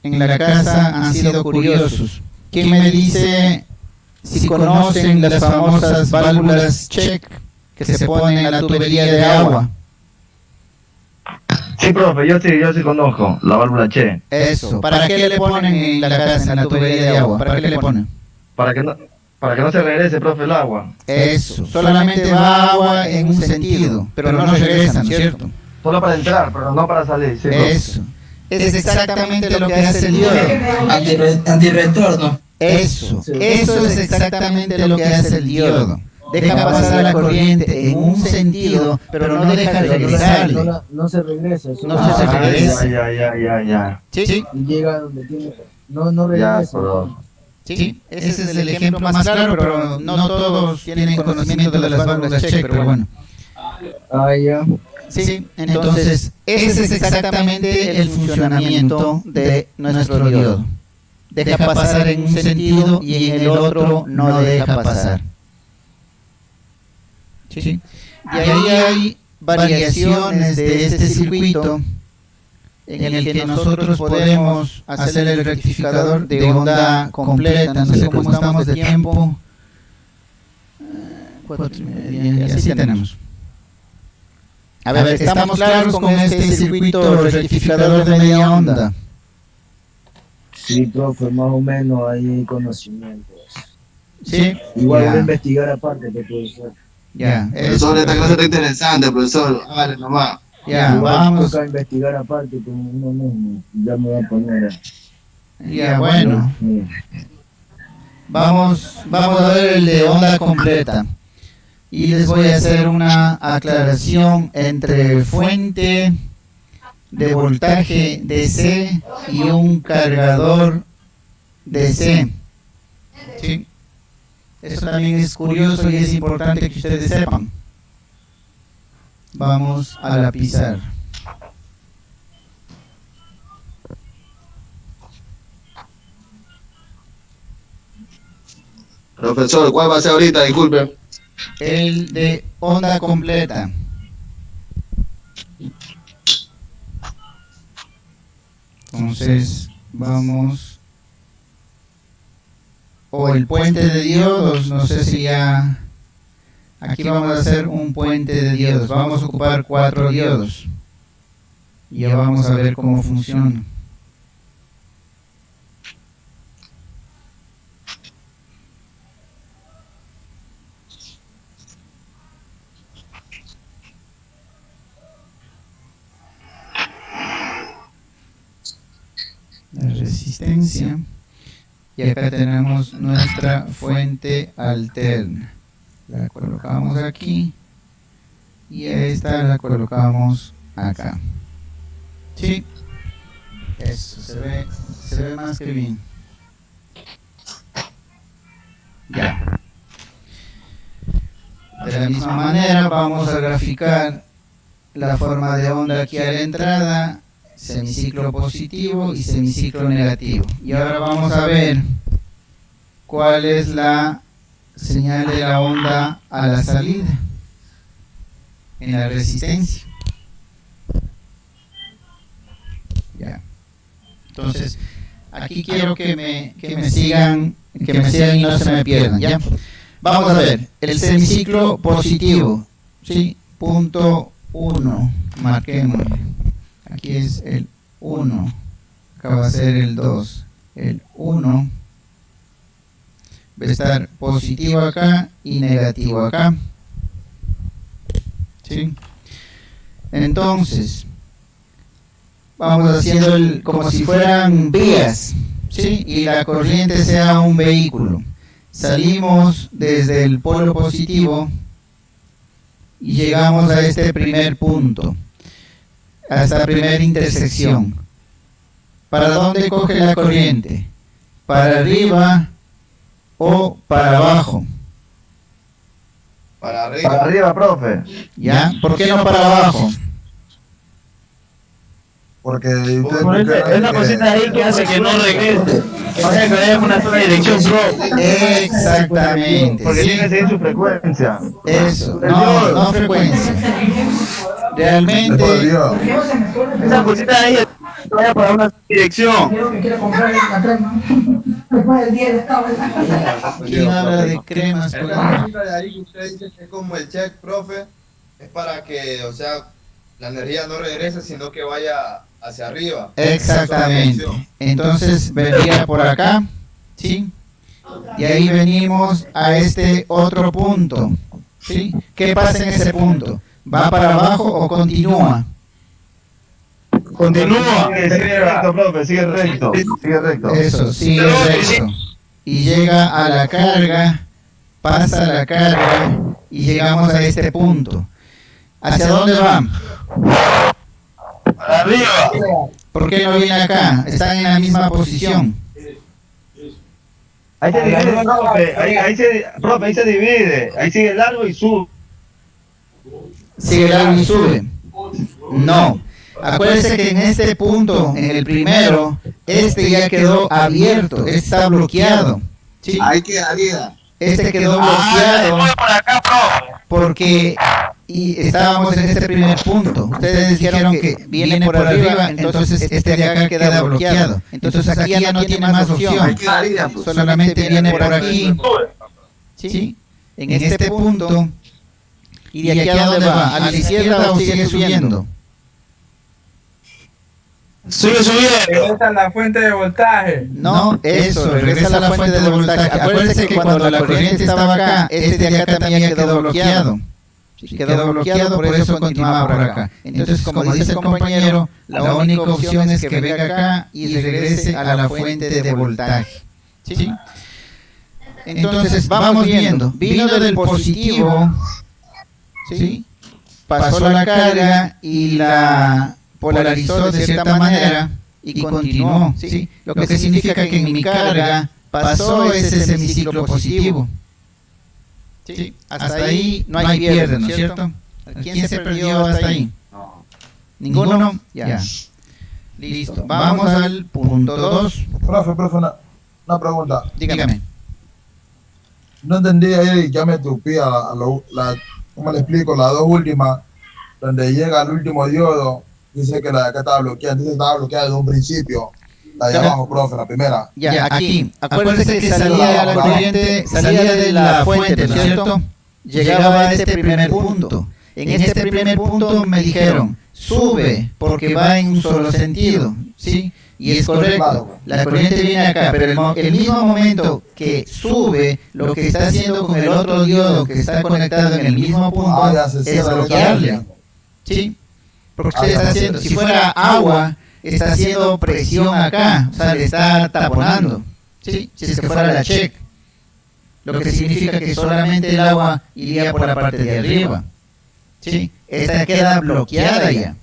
en la casa han sido curiosos. ¿Quién me dice si conocen las famosas válvulas check que se ponen en la tubería de agua? Sí, profe, yo sí conozco la válvula Che. Eso. ¿Para qué le ponen en la casa, en la tubería de agua? ¿Para qué le ponen? Para que no se regrese, profe, el agua. Eso. Solamente va agua en un sentido, pero no regresan, ¿cierto? Solo para entrar, pero no para salir. Sí, eso. Es exactamente lo que hace el diodo. Antirretorno. Eso es exactamente lo que hace el diodo. Deja pasar la corriente en un sentido, pero no deja regresarle. No se regresa. No se regresa. Ya. ¿Sí? Y llega donde tiene. No regresa. Sí, ese es el ejemplo más claro, pero no todos tienen conocimiento de las válvulas check, pero bueno. Ya. Sí, entonces ese es exactamente el funcionamiento de nuestro diodo. Deja pasar en un sentido y en el otro no deja pasar. ¿Sí? Y ahí hay variaciones de este circuito en el que nosotros podemos hacer el rectificador de onda completa. No sé cómo estamos de tiempo. 4:30, y así tenemos. A ver, ¿estamos claros con este circuito rectificador de media onda? Sí, profe, más o menos hay conocimientos. Sí. Igual voy a investigar aparte, profesor. Ya. Profesor, esta clase está interesante, profesor. Vale, nomás. Ya, vamos. A investigar aparte con uno mismo. Ya me voy a poner. Ya, bueno. Vamos a ver el de onda completa. Y les voy a hacer una aclaración entre fuente de voltaje DC y un cargador DC. ¿Sí? Eso también es curioso y es importante que ustedes sepan. Vamos a la pizarra. Profesor, ¿cuál va a ser ahorita? Disculpe. El de onda completa. Entonces, vamos. O el puente de diodos, no sé si ya. Aquí vamos a hacer un puente de diodos. Vamos a ocupar 4 diodos. Y ya vamos a ver cómo funciona. La resistencia. Y acá tenemos nuestra fuente alterna. La colocamos aquí y esta la colocamos acá. ¿Sí? Eso se ve más que bien. la misma manera vamos a graficar la forma de onda aquí a la entrada, semiciclo positivo y semiciclo negativo. Y ahora vamos a ver cuál es la señal de la onda a la salida en la resistencia. Ya. Entonces, aquí quiero que me sigan y no se me pierdan, ¿ya? Vamos a ver, el semiciclo positivo, ¿sí? Punto 1, marquemos. Aquí es el 1, acá va a ser el 2, el 1 va a estar positivo acá y negativo acá, ¿sí? Entonces, vamos haciendo como si fueran vías, ¿sí? Y la corriente sea un vehículo. Salimos desde el polo positivo y llegamos a este primer punto, a esta primera intersección. ¿Para dónde coge la corriente? ¿Para arriba o para abajo? Para arriba. Para arriba, profe. ¿Ya? ¿Por qué no para abajo? Porque Es una cosita ahí que hace que no regrese. Que vaya que vaya con una sola dirección, profe. Exactamente. Porque ¿sí? tiene que seguir su frecuencia. Eso, no frecuencia. Realmente, Esa cosita ahí que vaya para una dirección. ¿quién habla de cremas? El ejemplo de ahí que usted dice que es como el check, profe, es para que, o sea, la energía no regrese, sino que vaya hacia arriba. Exactamente. Entonces vendría por acá, ¿sí? Y ahí venimos a este otro punto, ¿sí? ¿Qué pasa en ese punto? ¿Va para abajo o continúa? Continúa. Sigue recto, profe, sigue recto. Sigue recto. Eso, sigue recto. Y llega a la carga, pasa la carga y llegamos a este punto. ¿Hacia dónde va? Para arriba. ¿Por qué no viene acá? Están en la misma posición. Ahí se divide, profe. Profe, ahí se divide. Ahí sigue largo y sube. Sigue largo y sube. No. Acuérdense que en este punto, en el primero, este ya quedó abierto, está bloqueado. ¿Sí? Ahí quedaría. Este quedó bloqueado porque estábamos en este primer punto. Ustedes dijeron que viene por arriba, entonces este de acá queda bloqueado. Entonces aquí ya no tiene más opción. Solamente viene por aquí. ¿Sí? En este punto. ¿Y de aquí a dónde va? ¿A la izquierda o sigue subiendo? Sigue subiendo. Regresa a la fuente de voltaje. No, eso, regresa a la fuente de voltaje. Acuérdense que cuando la corriente estaba acá, este de acá también quedó bloqueado. Quedó bloqueado, por eso continuaba por acá. Entonces, como dice el compañero, la única opción es que venga acá y regrese a la fuente de voltaje. ¿Sí? Entonces, vamos viendo. Vino del positivo, ¿sí? Pasó la carga y la polarizó de cierta manera y continuó, ¿sí? Lo que significa que en mi carga pasó ese semiciclo positivo. ¿Sí? Hasta ahí no hay pierde, ¿no es cierto? ¿Quién se perdió hasta ahí? ¿Ninguno? Ya. Listo. Vamos al punto 2. Profe, una pregunta. Dígame. No entendí ahí, ya me tupí ¿cómo le explico? Las dos últimas, donde llega el último diodo, dice que la de acá estaba bloqueada, entonces estaba bloqueada desde un principio. La de abajo, profe, la primera. Ya, aquí. Acuérdense que salía la corriente, salía de la fuente, ¿no es cierto? Llegaba a este primer punto. En este primer punto me dijeron, sube, porque va en un solo sentido, ¿sí? Y es correcto, la corriente viene acá, pero el mismo momento que sube, lo que está haciendo con el otro diodo que está conectado en el mismo punto es bloquearle, ¿sí? Porque usted está haciendo, si fuera agua, está haciendo presión acá, o sea, le está taponando, ¿sí? Si es que fuera la check, lo que significa que solamente el agua iría por la parte de arriba, ¿sí? Esta queda bloqueada ya.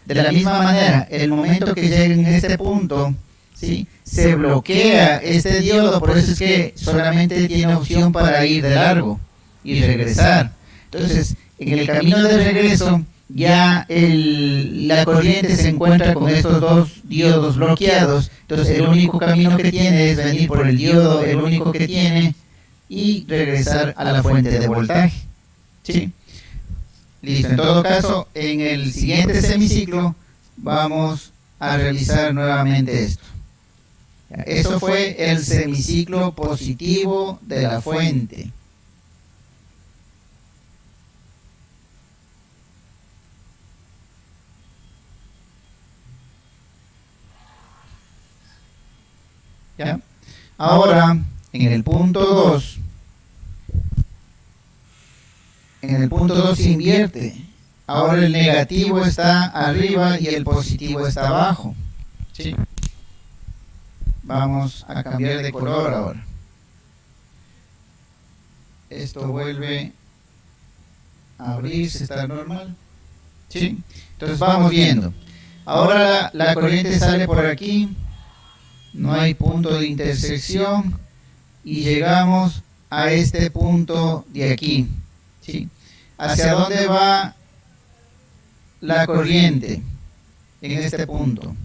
De la misma manera, el momento que llegue en este punto, ¿sí? Se bloquea este diodo, por eso es que solamente tiene opción para ir de largo y regresar. Entonces, en el camino de regreso, ya la corriente se encuentra con estos dos diodos bloqueados. Entonces, el único camino que tiene es venir por el diodo, el único que tiene, y regresar a la fuente de voltaje. ¿Sí? Listo. En todo caso, en el siguiente semiciclo vamos a realizar nuevamente esto. Eso fue el semiciclo positivo de la fuente. ¿Ya? Ahora, en el punto 2, se invierte. Ahora el negativo está arriba y el positivo está abajo. ¿Sí? Vamos a cambiar de color ahora. Esto vuelve a abrirse, está normal. ¿Sí? Entonces vamos viendo. Ahora la corriente sale por aquí. No hay punto de intersección. Y llegamos a este punto de aquí. ¿Sí? ¿Hacia dónde va la corriente? En este punto.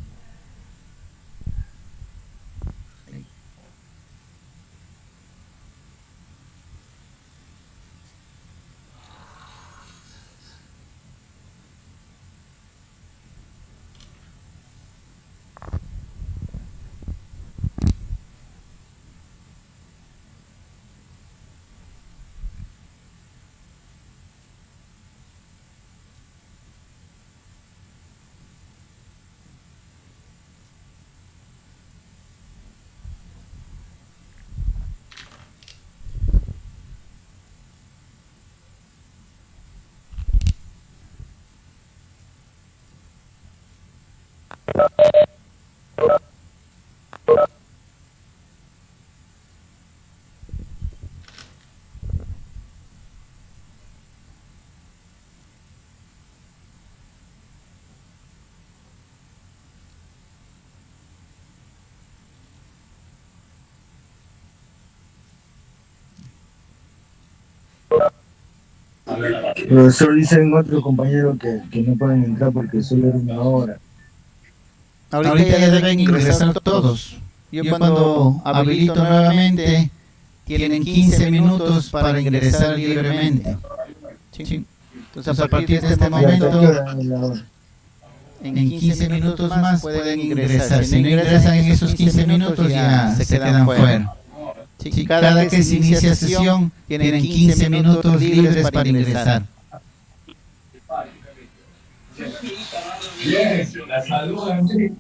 Profesor, dicen otros compañeros que no pueden entrar porque solo era una hora. Ahorita ya deben ingresar todos. Yo cuando habilito nuevamente, tienen 15 minutos para ingresar libremente. ¿Sí? Entonces a partir de este momento, en 15 minutos más pueden ingresar. Si no ingresan en esos 15 minutos ya se quedan fuera. Sí, cada que se inicia sesión, tienen 15 minutos libres para ingresar. Bien, la salud.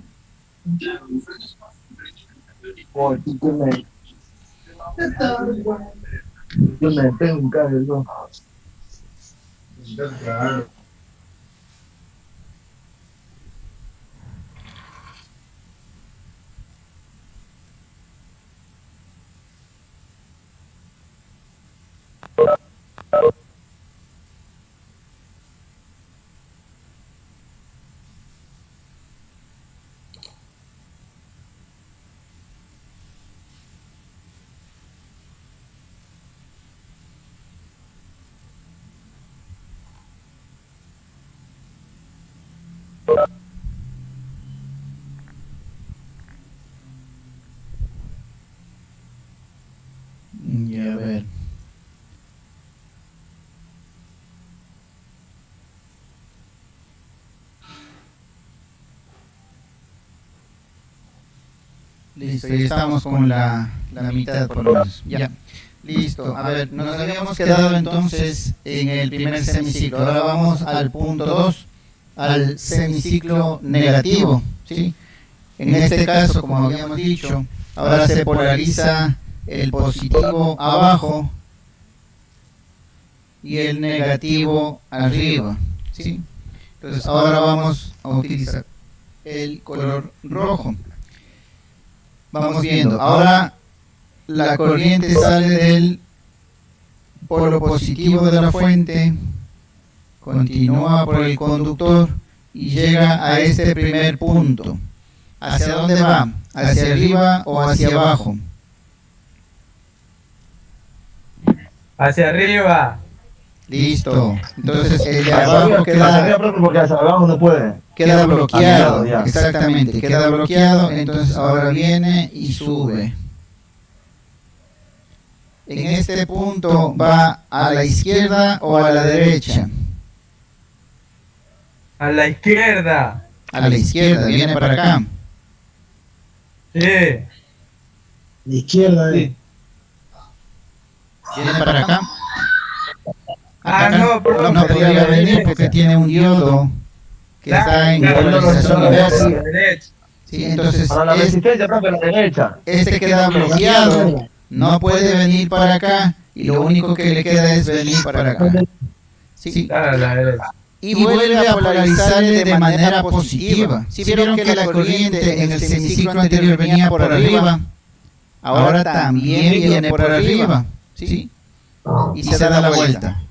Yo me pego un cable, Ya, a ver. Listo, ya estamos con la mitad por lo menos. Ya. Listo. A ver, nos habíamos quedado entonces en el primer semiciclo. Ahora vamos al punto 2, al semiciclo negativo. ¿Sí? En este caso, como habíamos dicho, ahora se polariza el positivo abajo y el negativo arriba. ¿Sí? Entonces ahora vamos a utilizar el color rojo. Vamos viendo. Ahora la corriente sale del polo positivo de la fuente, continúa por el conductor y llega a este primer punto. ¿Hacia dónde va? ¿Hacia arriba o hacia abajo? Hacia arriba. Listo. Entonces el de Hacia abajo arriba, queda, profe, porque hacia abajo no puede. queda bloqueado. Alineado, ya. Exactamente, queda bloqueado. Entonces ahora viene y sube. En este punto va a la izquierda o a la derecha. A la izquierda. A la izquierda, viene para acá. Sí. La izquierda, Sí. Viene para acá. Ah, Acá no, profe. no podría venir porque tiene un diodo que está en Claro, polarización no, inversa. Derecha. Sí, entonces Para la resistencia, profe, a la derecha. este queda bloqueado, no puede venir para acá y lo único que le queda es venir para acá. Sí. A la derecha. Y vuelve a polarizarle de manera positiva. Si vieron que la corriente en el semiciclo anterior venía por arriba, ahora también viene por arriba. ¿Sí? Y se da la vuelta.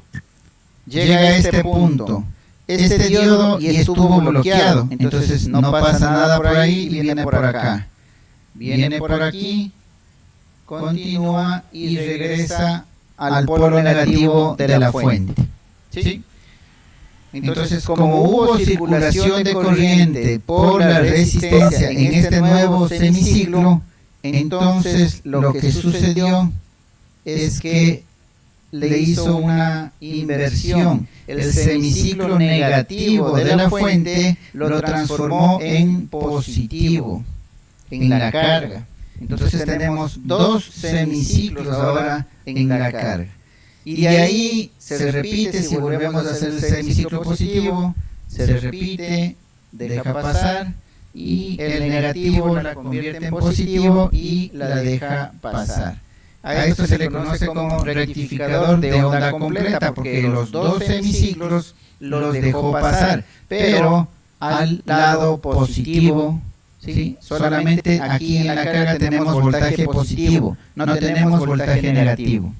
Llega a este punto. Este diodo y estuvo bloqueado. Entonces no pasa nada por ahí y viene por acá. Viene por aquí, continúa y regresa al polo negativo de la fuente. ¿Sí? Entonces, como hubo circulación de corriente por la resistencia en este nuevo semiciclo, entonces lo que sucedió es que le hizo una inversión. El semiciclo negativo de la fuente lo transformó en positivo, en la carga. Entonces tenemos dos semiciclos ahora en la carga. Y de ahí se repite, si volvemos a hacer el semiciclo positivo, se repite, deja pasar y el negativo la convierte en positivo y la deja pasar. A esto se le conoce como rectificador de onda completa porque los dos semiciclos los dejó pasar, pero al lado positivo. ¿Sí? Solamente aquí en la carga tenemos voltaje positivo, no tenemos voltaje negativo.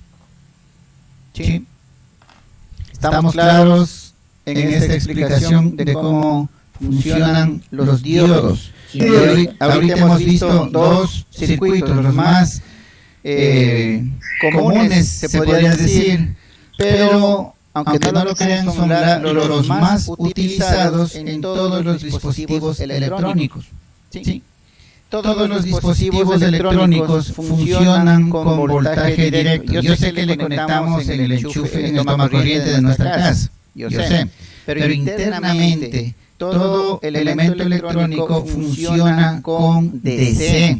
¿Sí? ¿Estamos claros en esta explicación de cómo funcionan los diodos? Sí. Ahorita hemos visto dos circuitos, los más comunes, se podría decir, pero aunque no lo crean, son los más utilizados en todos los dispositivos electrónicos. ¿Sí? Todos los dispositivos electrónicos funcionan con voltaje directo. Yo sé que le conectamos en el enchufe, en el toma corriente de nuestra casa, yo sé, pero internamente todo el elemento electrónico funciona con DC.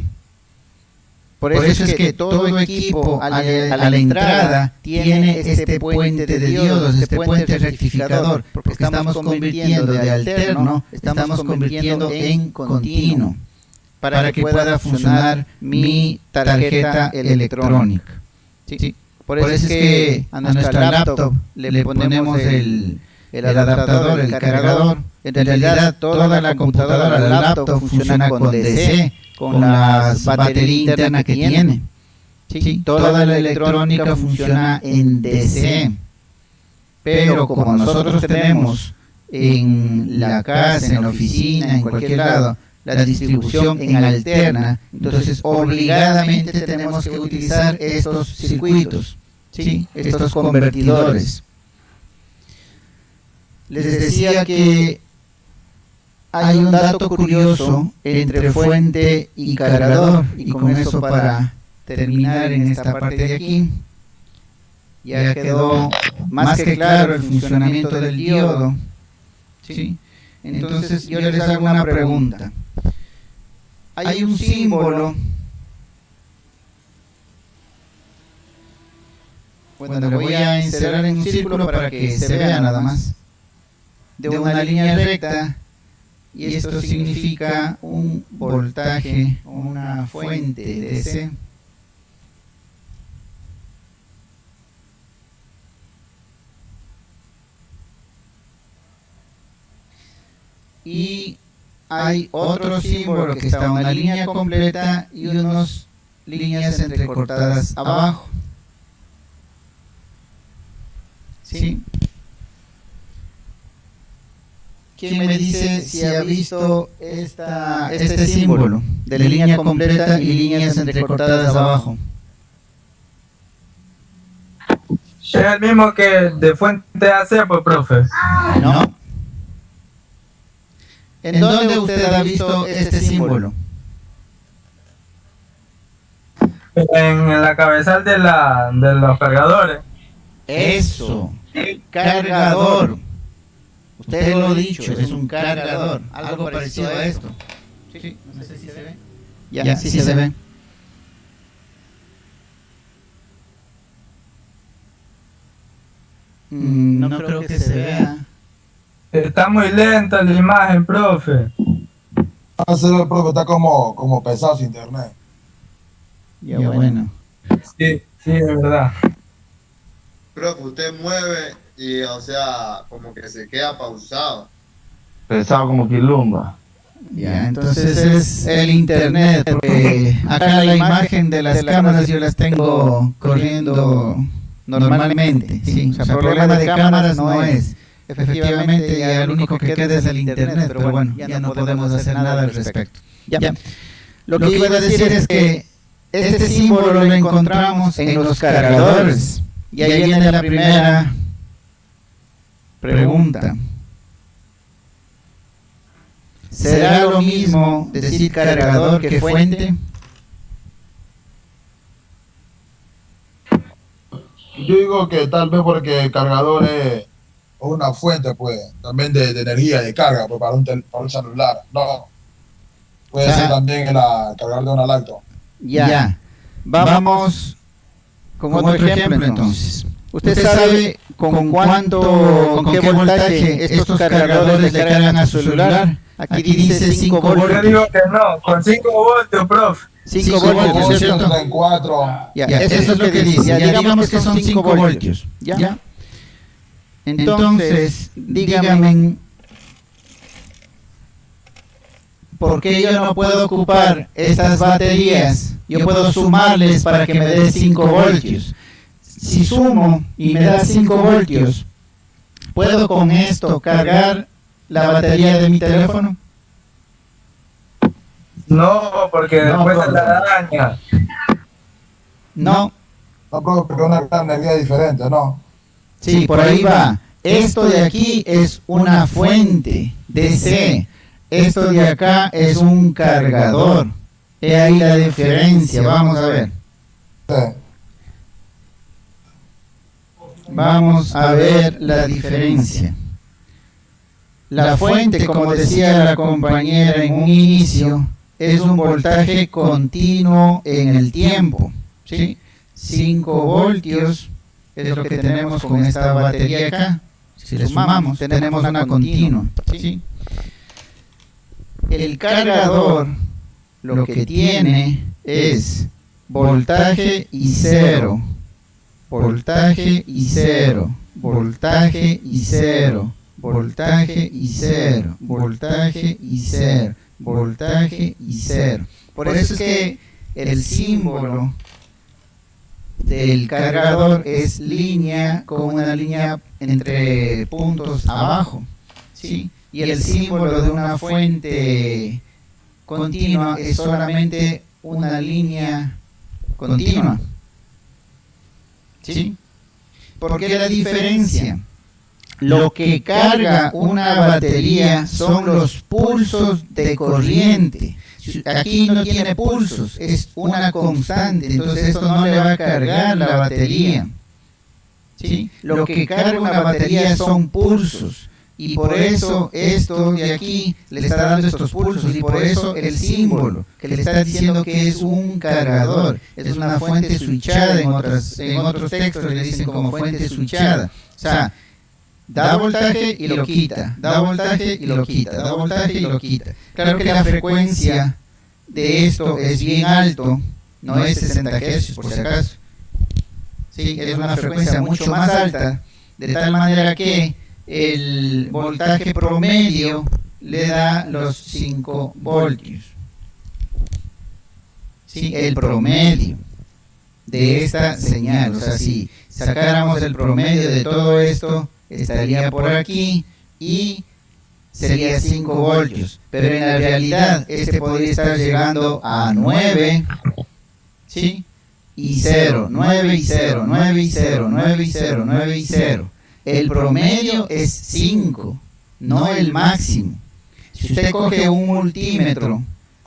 Por eso es que todo equipo a la entrada tiene este puente de diodos, este puente rectificador, porque estamos convirtiendo de alterno, estamos convirtiendo en continuo, para que pueda funcionar mi tarjeta electrónica. ¿Sí? Por eso es que a nuestra laptop le ponemos el adaptador, el cargador. En realidad toda la computadora, la laptop funciona con DC, con la batería interna que tiene. ¿Sí? Toda la electrónica funciona en DC. Pero como nosotros tenemos en la casa, en la oficina, en cualquier lado, la distribución en alterna, entonces obligadamente tenemos que utilizar estos circuitos, ¿sí? Estos convertidores. Les decía que hay un dato curioso entre fuente y cargador, y con eso para terminar en esta parte de aquí, ya quedó más que claro el funcionamiento del diodo, ¿sí? Entonces yo les hago una pregunta. Hay un símbolo, bueno, lo voy a insertar en un círculo para que se vea nada más, de una línea recta, y esto significa un voltaje, una fuente DC. Y hay otro símbolo que está en una línea completa y unas líneas entrecortadas abajo. ¿Sí? ¿Quién me dice si ha visto este símbolo de la línea completa y líneas entrecortadas abajo? Es el mismo que de fuente AC, pues, profe. No. ¿En dónde usted ha visto este símbolo? En la cabezal de los cargadores. Eso, cargador. Usted lo ha dicho, es un cargador. Algo parecido a esto. Sí, no sé si se ve. Ya, sí se ve. No creo que se vea. Está muy lenta la imagen, profe. No se ve, profe, está como pesado su internet. Ya bueno. Sí, es verdad. Profe, usted mueve y, o sea, como que se queda pausado. Pesado como quilumba. Ya, entonces es el internet, porque acá la imagen de las cámaras yo las tengo corriendo normalmente, sí, o sea, problema de cámaras no es, efectivamente ya el único que queda es el internet, pero bueno, ya no podemos hacer nada al respecto. Ya. Lo que iba a decir es que este símbolo lo encontramos en los cargadores, y ahí viene la primera pregunta. ¿Será lo mismo decir cargador que fuente? Yo digo que tal vez porque el cargador es una fuente, pues, también de energía, de carga, pues, para un celular. No. Puede ser también el cargador de una lacto. Ya. Vamos con otro ejemplo entonces. ¿Usted sabe con qué voltaje estos cargadores le cargan a su celular? Aquí dice 5 voltios. Yo digo que no, con 5 voltios, profe. 5 voltios, ¿no es cierto? En 4. Ya, eso es lo que dice. Ya digamos que son 5 voltios. ¿Ya? Entonces, dígame, ¿por qué yo no puedo ocupar estas baterías? Yo puedo sumarles para que me dé 5 voltios. Si sumo y me da 5 voltios, ¿puedo con esto cargar la batería de mi teléfono? No, porque después se la daña. No. No, porque es una energía diferente, ¿no? Sí, por ahí va. Esto de aquí es una fuente DC. Esto de acá es un cargador. He ahí la diferencia. Vamos a ver. Sí. Vamos a ver la diferencia. La fuente, como decía la compañera en un inicio, es un voltaje continuo en el tiempo, ¿sí? 5 voltios es lo que tenemos con esta batería acá. Si le sumamos, tenemos una continua, ¿sí? El cargador lo que tiene es voltaje y cero, voltaje y cero, voltaje y cero, voltaje y cero, voltaje y cero, voltaje y cero. Por eso es que el símbolo del cargador es línea con una línea entre puntos abajo, ¿sí? Y el símbolo de una fuente continua es solamente una línea continua, ¿sí? ¿Por qué la diferencia? Lo que carga una batería son los pulsos de corriente. Aquí no tiene pulsos, es una constante, entonces esto no le va a cargar la batería, ¿sí? Lo que carga una batería son pulsos, y por eso esto de aquí le está dando estos pulsos, y por eso el símbolo que le está diciendo que es un cargador, es una fuente switchada. En otros textos le dicen como fuente switchada, o sea, da voltaje y lo quita, da voltaje y lo quita, da voltaje y lo quita. Claro que la frecuencia de esto es bien alto, no es 60 Hz por si acaso. Sí, es una frecuencia mucho más alta, de tal manera que el voltaje promedio le da los 5 voltios. Sí, el promedio de esta señal, o sea, si sacáramos el promedio de todo esto, estaría por aquí y sería 5 voltios, pero en la realidad este podría estar llegando a 9, ¿sí? y 0, 9 y 0, 9 y 0, 9 y 0, 9 y 0. El promedio es 5, no el máximo. Si usted coge un multímetro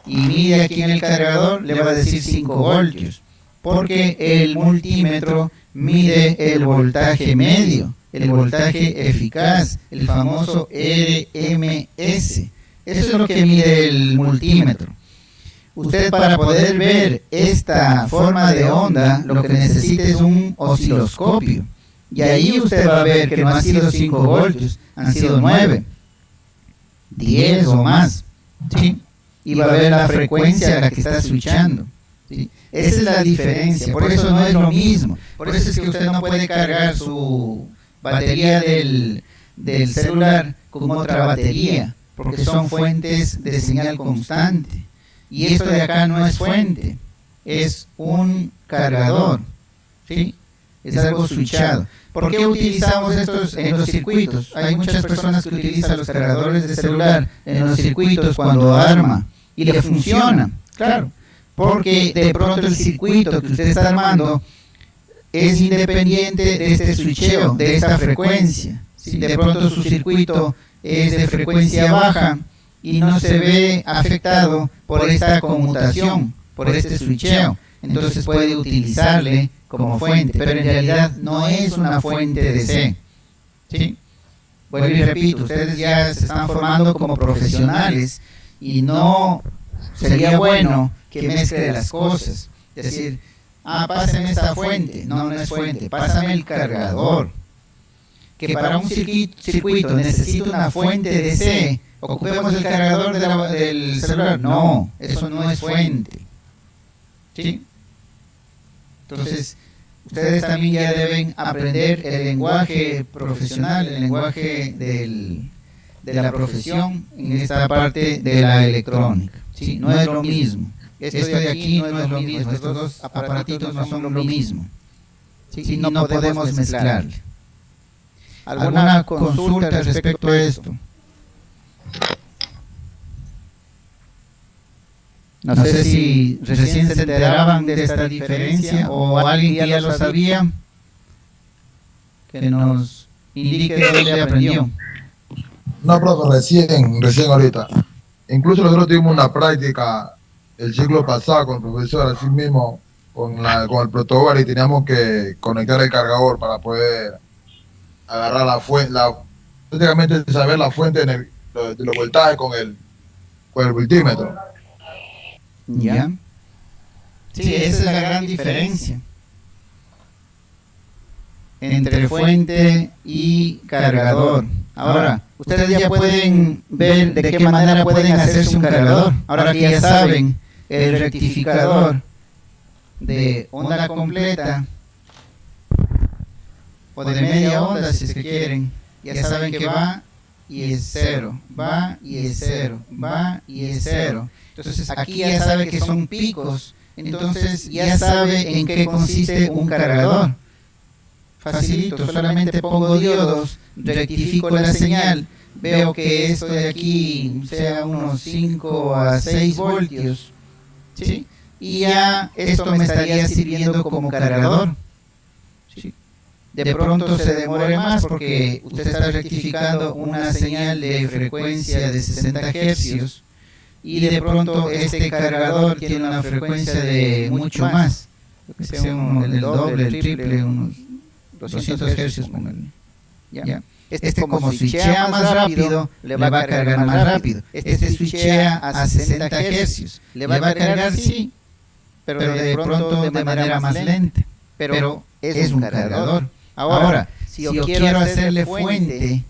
y mide aquí en el cargador, le va a decir 5 voltios, porque el multímetro mide el voltaje medio, el voltaje eficaz, el famoso RMS. Eso es lo que mide el multímetro. Usted, para poder ver esta forma de onda, lo que necesita es un osciloscopio. Y ahí usted va a ver que no han sido 5 voltios, han sido 9, 10 o más, ¿sí? Y va a ver la frecuencia a la que está switchando, ¿sí? Esa es la diferencia, por eso no es lo mismo. Por eso es que usted no puede cargar su batería del celular con otra batería, porque son fuentes de señal constante. Y esto de acá no es fuente, es un cargador, ¿sí? Es algo switchado. ¿Por qué utilizamos estos en los circuitos? Hay muchas personas que utilizan los cargadores de celular en los circuitos cuando arma y le funciona, claro, porque de pronto el circuito que usted está armando es independiente de este switcheo, de esta frecuencia. Si de pronto su circuito es de frecuencia baja y no se ve afectado por esta conmutación, por este switcheo, entonces puede utilizarle como fuente, pero en realidad no es una fuente de DC, ¿sí? Vuelvo y repito, ustedes ya se están formando como profesionales y no sería bueno que mezcle las cosas, es decir, pásame esta fuente, no es fuente, pásame el cargador, que para un circuito necesito una fuente de DC, ocupemos el cargador del celular, no, eso no es fuente, ¿sí? Entonces, ustedes también ya deben aprender el lenguaje profesional, el lenguaje de la profesión en esta parte de la electrónica, ¿sí? No es lo mismo. Esto de aquí no es lo mismo, estos dos aparatitos no son lo mismo, ¿sí? No podemos mezclarle. ¿Alguna consulta respecto a esto? No sé si recién se enteraban de esta diferencia o alguien que ya lo sabía, que nos indique dónde aprendió. No, profe, recién ahorita. Incluso nosotros tuvimos una práctica el ciclo pasado con el profesor, así mismo, con el protoboard, y teníamos que conectar el cargador para poder agarrar la fuente, prácticamente saber la fuente de los voltajes con el multímetro. ¿Ya? Sí, esa es la gran diferencia entre fuente y cargador. Ahora, ustedes ya pueden ver de qué manera pueden hacerse un cargador. Ahora que ya saben el rectificador de onda completa o de media onda, si es que quieren, ya saben que va y es 0, va y es 0, va y es 0. Entonces aquí ya sabe que son picos, entonces ya sabe en qué consiste un cargador. Facilito, solamente pongo diodos, rectifico la señal, veo que esto de aquí sea unos 5 a 6 voltios, ¿sí? Y ya esto me estaría sirviendo como cargador, ¿sí? De pronto se demore más porque usted está rectificando una señal de frecuencia de 60 Hz y de pronto este cargador tiene una frecuencia de mucho más, que sea el doble, el triple, unos 200 Hz, póngale. ¿Ya? Este como switchea más rápido, le va a cargar más rápido. Este switchea a 60 Hz, le va a cargar, sí, pero de pronto de manera más lenta. Pero es un cargador. Ahora, si yo quiero hacerle fuente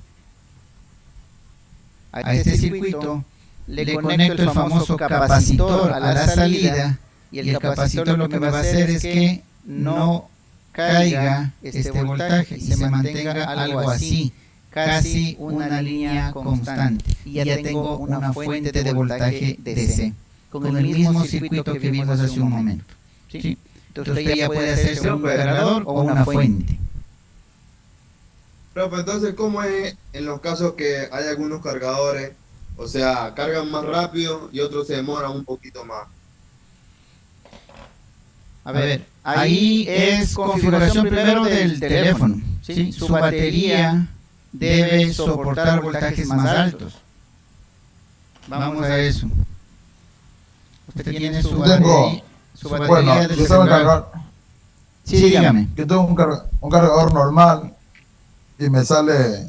a este circuito, le conecto el famoso capacitor a la salida, y el capacitor lo que va a hacer es que no caiga este voltaje y se mantenga algo así, casi una línea constante, y ya tengo una fuente de voltaje DC con el mismo circuito que vimos hace un momento, ¿sí? Entonces usted ya puede hacerse un cargador o una fuente. Pero entonces, ¿cómo es en los casos que hay algunos cargadores, o sea, cargan más rápido y otros se demoran un poquito más? A ver, ahí es configuración primero del teléfono, ¿sí? Su batería debe soportar voltajes más altos. Vamos a eso. Usted tiene su batería, Bueno, del yo tengo un celular. cargador. Sí, dígame. Yo tengo un cargador normal y me sale.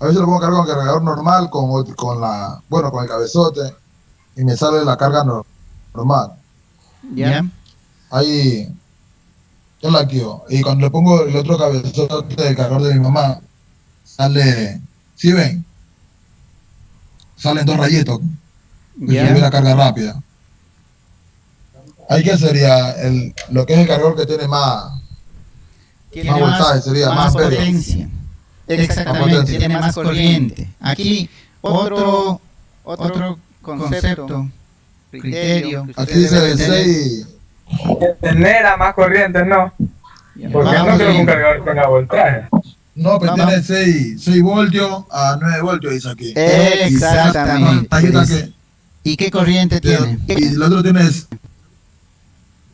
A veces lo pongo cargar con cargador normal con el cabezote y me sale la carga normal. ¿Ya? Ahí yo la quiero. Y cuando le pongo el otro cabezote del cargador de mi mamá, sale. ¿Sí ven? Salen 2 rayitos. Y Ya. se ve la carga rápida. Ahí que sería lo que es el cargador que tiene más voltaje, sería más amperios. potencia. Exactamente, tiene más corriente. Aquí otro concepto, criterio. que Aquí usted dice debe el tener. 6. Genera más corriente, ¿no? Porque Vamos no creo que bien. un cargador tenga voltaje. No, pero No, tiene 6 voltios a 9 voltios, dice aquí. Exactamente. Pantallita que, ¿Y qué corriente tiene? y el otro tiene.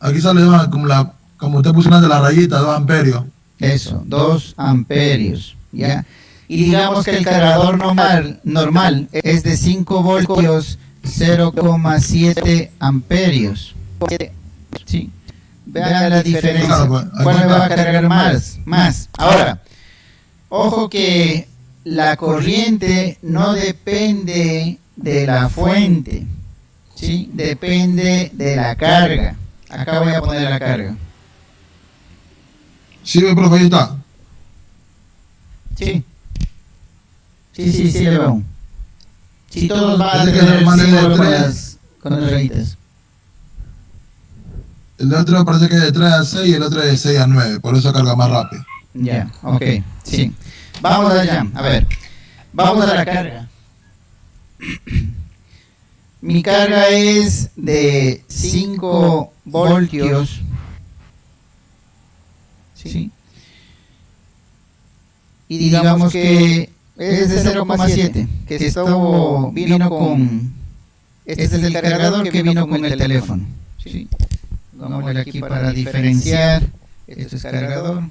Aquí sale como usted puso una de las rayitas, 2 amperios. Eso, 2 amperios. ¿Ya? Y digamos que el cargador normal es de 5 voltios, 0,7 amperios. Sí. Vean la diferencia. Claro, pues, ¿Cuál aquí me va a está. cargar más? Ahora, ojo que la corriente no depende de la fuente, ¿sí? Depende de la carga. Acá voy a poner la carga. Sí, profe, ahí está. Sí. Sí, le veo. Si todos van a Parece que tener normal es de símbolo tres. con las rayitas. El otro parece que es de 3 a 6 y el otro es de 6 a 9, por eso carga más rápido. Ya, ok, sí. Vamos allá, a ver. Vamos a la carga. Mi carga es de 5 voltios. ¿Sí? Y digamos que es de 0,7, que esto vino con... Este es el cargador que vino con el teléfono. ¿Sí? Pongámosle aquí para diferenciar. Esto es cargador.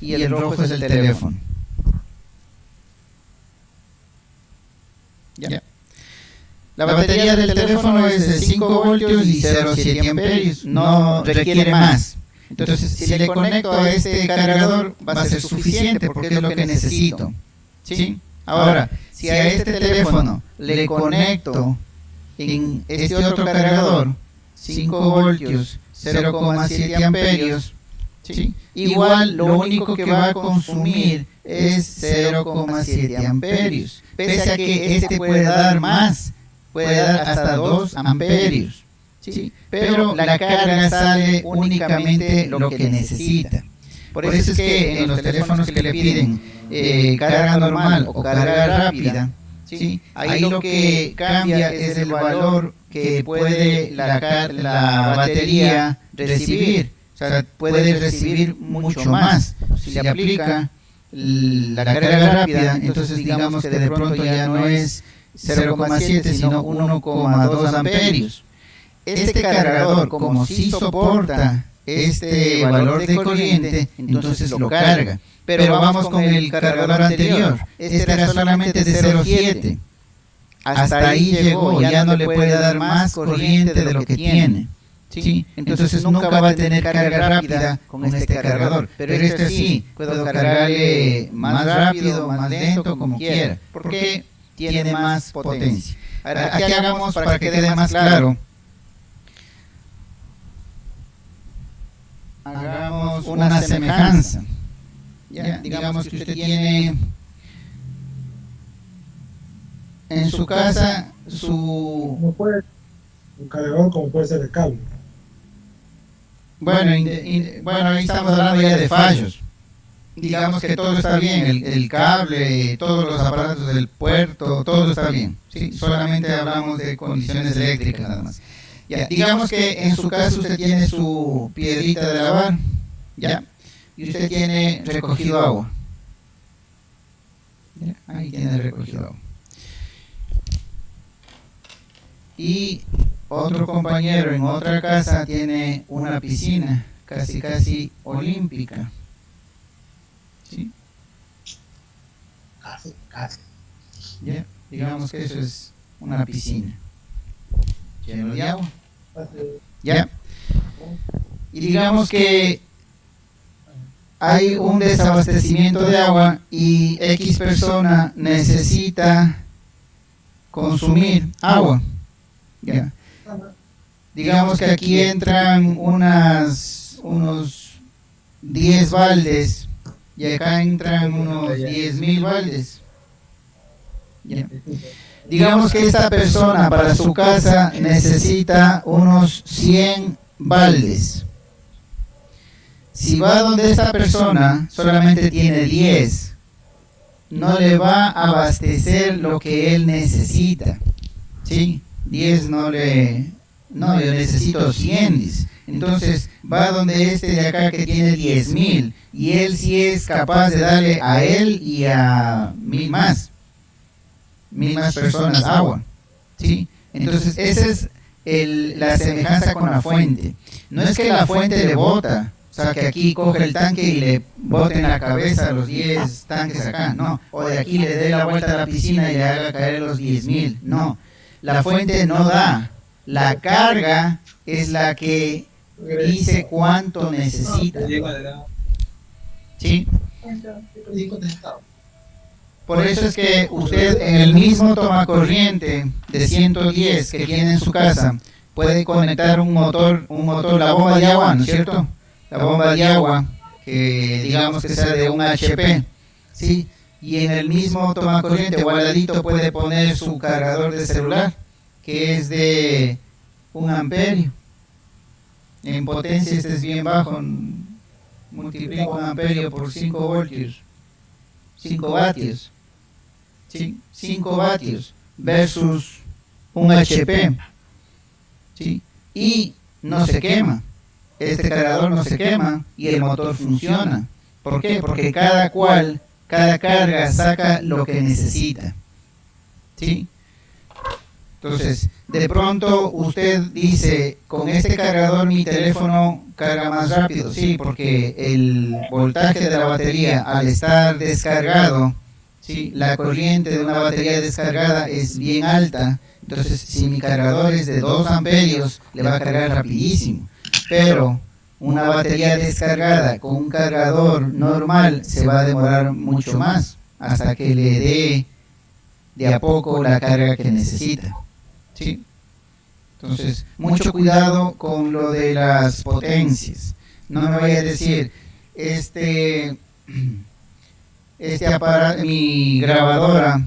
Y el rojo es el teléfono. Ya. La batería del teléfono es de 5 voltios y 0,7 amperios. No requiere más. Entonces, si le conecto a este cargador, va a ser suficiente porque es lo que necesito. ¿Sí? Ahora, si a este teléfono le conecto en este otro cargador 5 voltios, 0,7 amperios, ¿sí? Igual lo único que va a consumir es 0,7 amperios. Pese a que este puede dar más, puede dar hasta 2 amperios. ¿Sí? Pero la carga sale únicamente lo que necesita. Por eso es que en los teléfonos que le piden carga normal o carga rápida, ¿sí? Ahí lo que cambia es el valor que puede la batería recibir. O sea, puede recibir mucho más. Si le aplica la carga rápida, entonces digamos que de pronto ya no es 0,7 sino 1,2 amperios. Este cargador, como sí soporta este valor de corriente, entonces lo carga. Pero vamos con el cargador anterior. Este era solamente de 0,7. Hasta ahí llegó, ya no le puede dar más corriente de lo que tiene. ¿Sí? Entonces nunca va a tener carga rápida con este cargador. Pero este sí, puedo cargarle más rápido, más lento, como quiera. Porque tiene más potencia. Ahora, aquí hagamos para que quede más claro. Hagamos una semejanza. Ya, digamos que usted tiene en su casa No puede, un cargador como puede ser el cable. Bueno, bueno, ahí estamos hablando ya de fallos. Digamos que todo está bien, el cable, todos los aparatos del puerto, todo está bien. ¿Sí? Solamente hablamos de condiciones eléctricas nada más. Ya, digamos que en su caso usted tiene su piedrita de lavar, ¿ya? Y usted tiene recogido agua. ¿Ya? Ahí tiene recogido agua. Y otro compañero en otra casa tiene una piscina casi olímpica. ¿Sí? Casi. ¿Ya? Digamos que eso es una piscina lleno de agua. ¿Ya? Y digamos que hay un desabastecimiento de agua y X persona necesita consumir agua. ¿Ya? Digamos que aquí entran unos 10 baldes y acá entran unos 10.000 baldes. ¿Ya? Digamos que esta persona para su casa necesita unos 100 baldes. Si va donde esta persona solamente tiene 10, no le va a abastecer lo que él necesita. ¿Sí? 10 no, yo necesito 100. Dice. Entonces va donde este de acá que tiene 10.000 y él sí es capaz de darle a él y a 1.000 más personas agua. ¿Sí? Entonces esa es la semejanza con la fuente. No es que la fuente le bota, o sea que aquí coge el tanque y le bote en la cabeza los 10 tanques acá, no. O de aquí le dé la vuelta a la piscina y le haga caer los 10.000, no. La fuente no da. La carga es la que dice cuánto necesita. ¿Sí? Por eso es que usted en el mismo tomacorriente de 110 que tiene en su casa puede conectar un motor, la bomba de agua, ¿no es cierto? La bomba de agua, que digamos que sea de un HP, ¿sí? Y en el mismo tomacorriente o al ladito puede poner su cargador de celular, que es de 1 amperio. En potencia este es bien bajo, multiplico 1 amperio por 5 voltios, 5 vatios, ¿sí? 5 vatios versus 1 HP, ¿sí? Y no se quema, este cargador no se quema y el motor funciona. ¿Por qué? Porque cada carga saca lo que necesita, ¿sí? Entonces, de pronto usted dice, con este cargador mi teléfono carga más rápido. Sí, porque el voltaje de la batería al estar descargado, ¿sí? La corriente de una batería descargada es bien alta. Entonces, si mi cargador es de 2 amperios, le va a cargar rapidísimo. Pero una batería descargada con un cargador normal se va a demorar mucho más hasta que le dé de a poco la carga que necesita. ¿Sí? Entonces, mucho cuidado con lo de las potencias. No me vaya a decir, aparato, mi grabadora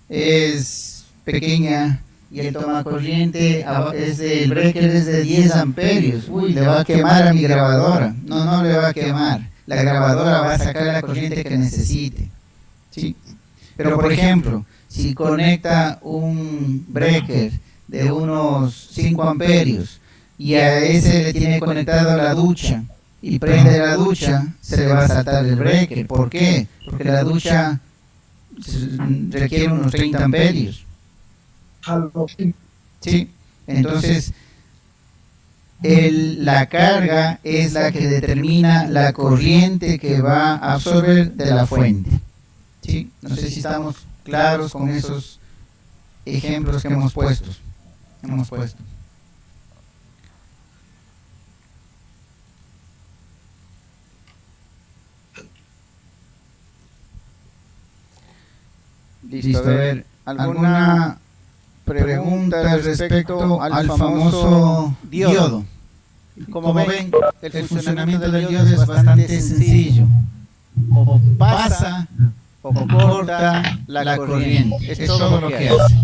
es pequeña y el tomacorriente el breaker es de 10 amperios. Uy, le va a quemar a mi grabadora. No le va a quemar. La grabadora va a sacar la corriente que necesite. ¿Sí? Pero, por ejemplo, si conecta un breaker de unos 5 amperios y a ese le tiene conectado la ducha y prende la ducha, se le va a saltar el breaker. ¿Por qué? Porque la ducha requiere unos 30 amperios. ¿Sí? Entonces, la carga es la que determina la corriente que va a absorber de la fuente. ¿Sí? No sé si estamos claros con esos ejemplos que hemos puesto. Listo, a ver, ¿alguna pregunta respecto al famoso diodo? Como ven, el funcionamiento del diodo es bastante sencillo. O pasa o corta la corriente. Es todo lo que hace.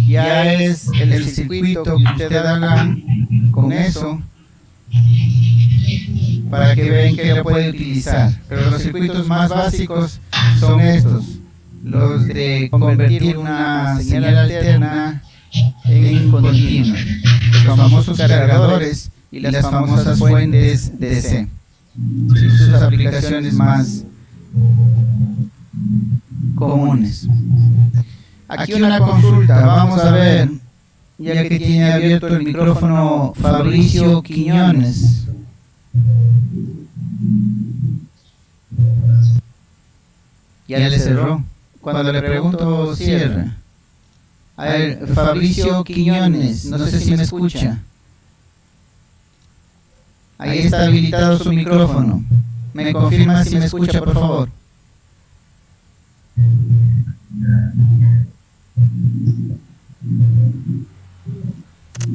Ya es el circuito que usted haga con eso para que vean que lo puede utilizar. Pero los circuitos más básicos son estos, los de convertir una señal alterna en continua, los famosos cargadores y las famosas fuentes DC. Y sus aplicaciones más comunes. Aquí una consulta, vamos a ver ya que tiene abierto el micrófono Fabricio Quiñones. Ya le cerró. Cuando le pregunto, cierra. A ver, Fabricio Quiñones, no sé si me escucha. Ahí está habilitado su micrófono. ¿Me confirma si me escucha, por favor?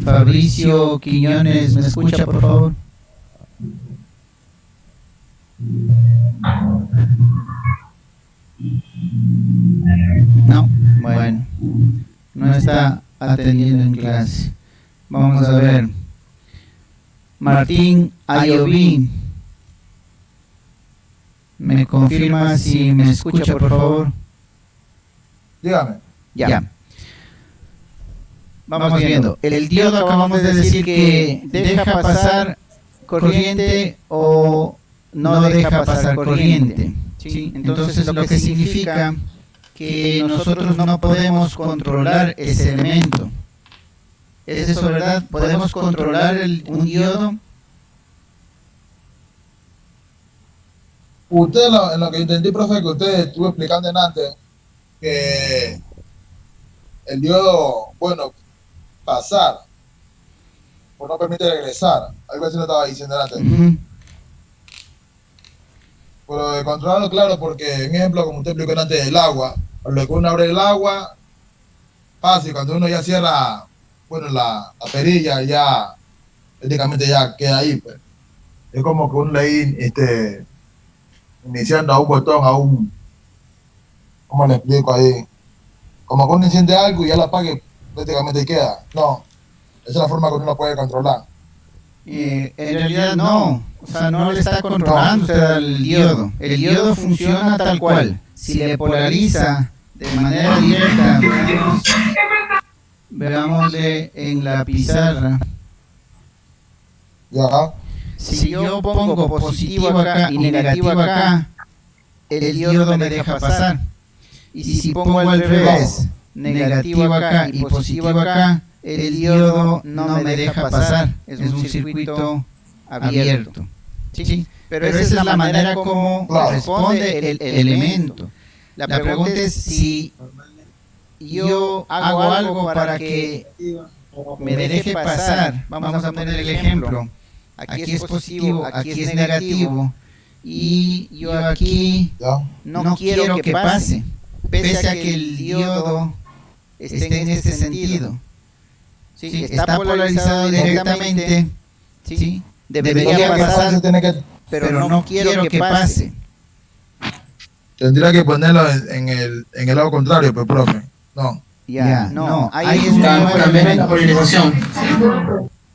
Fabricio Quiñones, ¿me escucha, por favor? No, bueno, no está atendiendo en clase. Vamos a ver. Martín Ayoví, ¿me confirma si me escucha, por favor? Dígame. Ya. Vamos viendo. El diodo acabamos de decir que deja pasar corriente o no deja pasar corriente. ¿Sí? Entonces lo que significa que nosotros no podemos controlar ese elemento. ¿Es eso verdad? ¿Podemos controlar un diodo? Usted, en lo que entendí, profe, que usted estuvo explicando antes, que el diodo, bueno, pasar, o no permite regresar, algo así lo estaba diciendo antes. Pero de controlarlo, claro, porque, en ejemplo, como usted explicó antes, del agua, lo que uno abre el agua, pasa, y cuando uno ya cierra, bueno, la perilla, ya prácticamente ya queda ahí, pues. Es como que uno le iniciando a un botón, ¿cómo le explico ahí? Como que uno enciende algo y ya la apague, prácticamente queda. No, esa es la forma que uno puede controlar. En realidad no, o sea, no le está controlando usted al diodo. El diodo funciona tal cual. Si le polariza de manera directa, veámosle en la pizarra. Ya. Si yo pongo positivo acá y negativo acá, el diodo me deja pasar. Y si pongo al revés, negativo acá y positivo acá, el diodo no me deja pasar. Es un circuito abierto. ¿Sí? Pero esa es la manera como responde el elemento. La pregunta es si yo hago algo para que me deje pasar. Vamos a poner el ejemplo. Aquí es positivo, aquí es negativo, y yo aquí no quiero que pase, pese a que el diodo esté en este sentido. ¿Sí? Está polarizado directamente, ¿sí? Debería pasar, pero no quiero que pase. Tendría que ponerlo en el lado contrario, pues, profe. No. Ya, no, ahí es una polarización.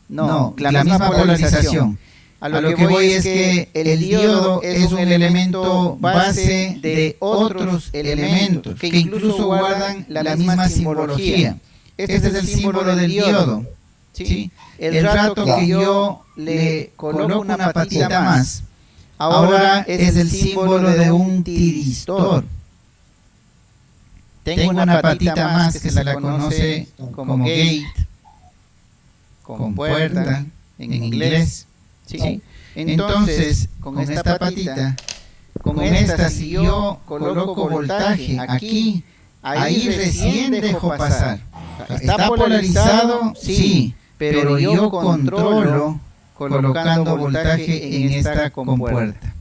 No, la misma polarización. A lo que voy es que el diodo es un elemento base de otros elementos que incluso guardan la misma simbología. Este es el símbolo del diodo. ¿Sí? El rato que yo le coloco una patita más, ahora es el símbolo de un tiristor. Tengo una patita más que se la conoce como gate, con puerta en inglés. ¿Sí? Entonces, con esta patita, con esta, si yo coloco voltaje aquí, ahí recién dejo pasar. ¿Está polarizado? Sí, pero yo controlo colocando voltaje en esta compuerta.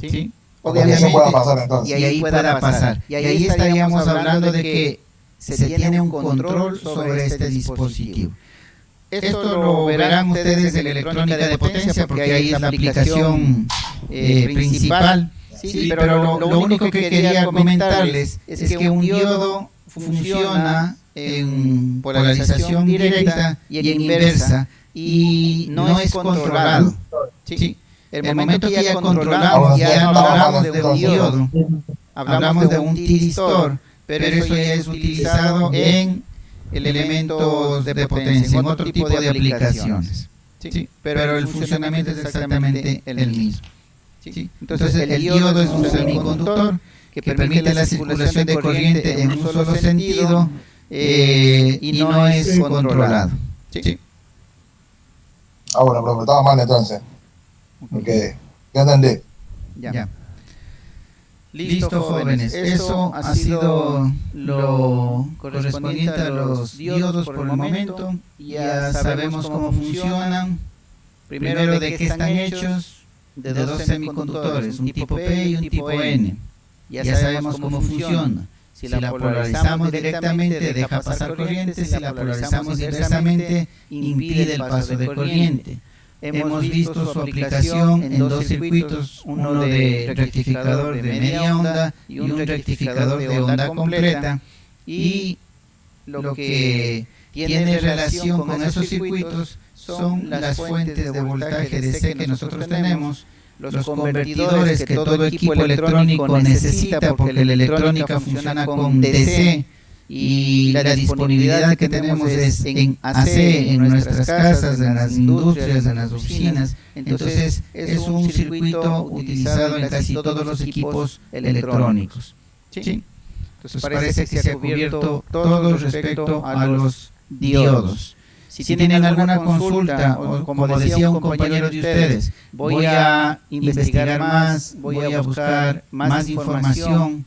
¿Sí? Obviamente, pueda pasar, entonces. Y ahí pueda pasar. Y ahí estaríamos hablando de que se tiene un control sobre este dispositivo. Esto lo verán ustedes en electrónica de potencia porque ahí es la aplicación principal. Sí, pero lo único que quería comentarles es que un diodo funciona en polarización directa y en inversa y no es controlado. ¿Sí? El momento que ya controlamos, ya no hablamos de un diodo, hablamos de un tiristor, pero eso ya es utilizado en elementos de potencia, en otro tipo de aplicaciones. ¿Sí? Pero el funcionamiento es exactamente el mismo. ¿Sí? Entonces el diodo es un semiconductor que permite la circulación de corriente en un solo sentido y no es controlado. Sí. Ah, bueno, profe, estaba mal entonces. Ok, ya entendí. Ya. Listo, jóvenes. Eso ha sido lo correspondiente a los diodos por el momento. Ya sabemos cómo funcionan. Primero, de qué están hechos. De dos semiconductores, un tipo P y un tipo N. Ya sabemos cómo funciona. Si la polarizamos directamente, deja pasar corriente. Si la polarizamos inversamente, impide el paso de corriente. Hemos visto su aplicación en dos circuitos, uno de rectificador de media onda y un rectificador de onda completa. Y lo que tiene relación con esos circuitos son las fuentes de voltaje DC que nosotros tenemos, los convertidores que todo equipo electrónico necesita, porque la electrónica funciona con DC, y la disponibilidad que tenemos es en AC, en nuestras casas, en las industrias, en las oficinas. Entonces es un circuito utilizado en casi todos los equipos electrónicos. ¿Sí? Entonces parece que se ha cubierto todo respecto a los diodos. Si tienen alguna consulta, o como decía un compañero de ustedes, voy a investigar más, voy a buscar más información,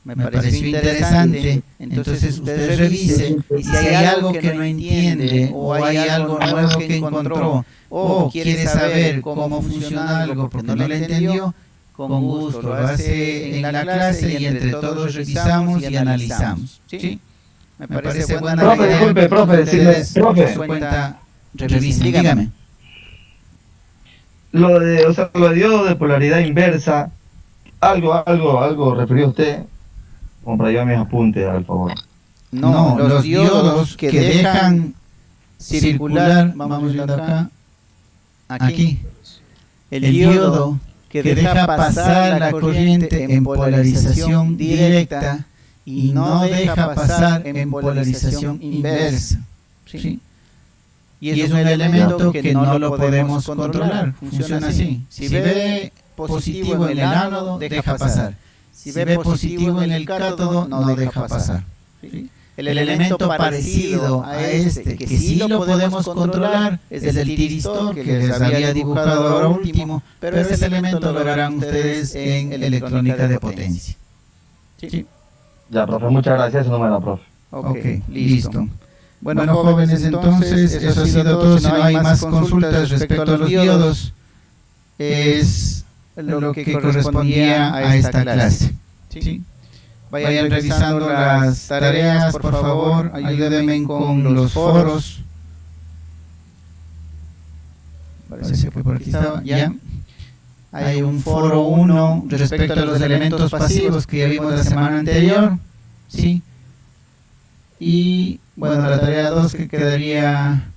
me pareció interesante, entonces usted revise, y si hay algo que no entiende, o hay algo nuevo que encontró, o quiere saber cómo funciona algo porque no lo entendió, con gusto lo hace en la clase y entre todos revisamos y analizamos. ¿Sí? Me parece buena idea. Profe, disculpe, profe, decirle, profe. Cuenta, revisen, dígame. Lo de diodo de polaridad inversa, algo refirió usted, como para llevar mis apuntes, al favor. No, los diodos que dejan circular, vamos viendo acá, aquí, el diodo que deja pasar la corriente en polarización directa y no deja pasar en polarización inversa. ¿Sí? Y es un elemento que no lo podemos controlar, funciona así. Si ve positivo en el ánodo, deja pasar. Si ve positivo en el cátodo, no deja pasar. ¿Sí? El elemento parecido a este, que sí lo podemos controlar, es el tiristor que les había dibujado ahora último, pero ese elemento lo verán ustedes en electrónica de potencia. ¿Sí? Ya, profe, muchas gracias, eso no me da, profe. Ok, listo. Bueno, jóvenes, entonces, eso ha sido todo. Si no hay más consultas respecto a los diodos, es lo que correspondía a esta clase. ¿Sí? Vayan revisando las tareas, por favor, ayúdenme con los foros. Parece que por aquí estaba, ya. Hay un foro 1 respecto a los elementos pasivos que ya vimos la semana anterior, ¿sí? Y bueno, la tarea 2 que quedaría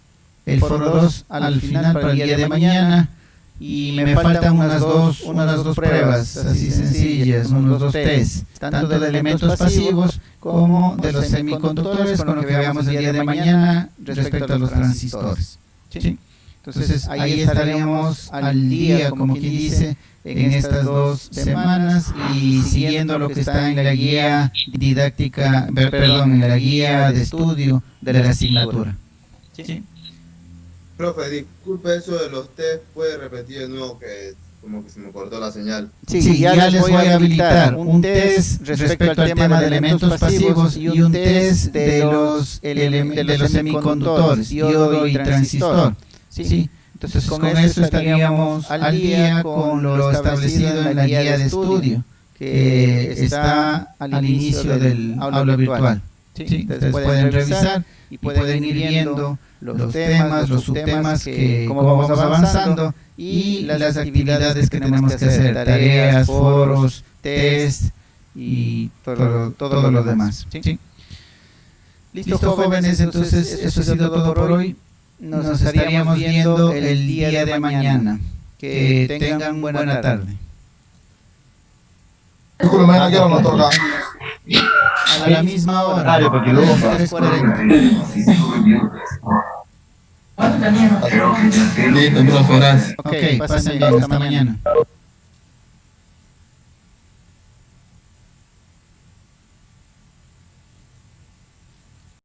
el foro 2 al final para el día de mañana. Y me faltan unas dos pruebas así sencillas, unos dos test, tanto de elementos pasivos como de los semiconductores, con lo que veamos el día de mañana respecto a los transistores. ¿Sí? Entonces ahí estaríamos al día, como quien dice, en estas 2 semanas y siguiendo lo que está en la guía didáctica, en la guía de estudio de la asignatura. ¿Sí? Profe, disculpe eso de los test, puede repetir de nuevo que como que se me cortó la señal. Sí, ya les voy a habilitar un test respecto al tema de elementos pasivos y un test de los semiconductores, diodo y transistor. ¿Sí? Entonces con eso estaríamos al día con lo establecido en la guía de estudio, que está al inicio del aula virtual. ¿Sí? Entonces pueden revisar y pueden ir viendo los temas, los subtemas, cómo vamos avanzando y las actividades que tenemos que hacer, tareas, foros, test y todo lo demás. ¿Sí? Listo, jóvenes, entonces eso ha sido todo por hoy. Nos estaríamos viendo el día de mañana. Que tengan buena tarde. Mañana que nos toca. A la misma hora. 3:40. Ok, pasen bien, hasta mañana.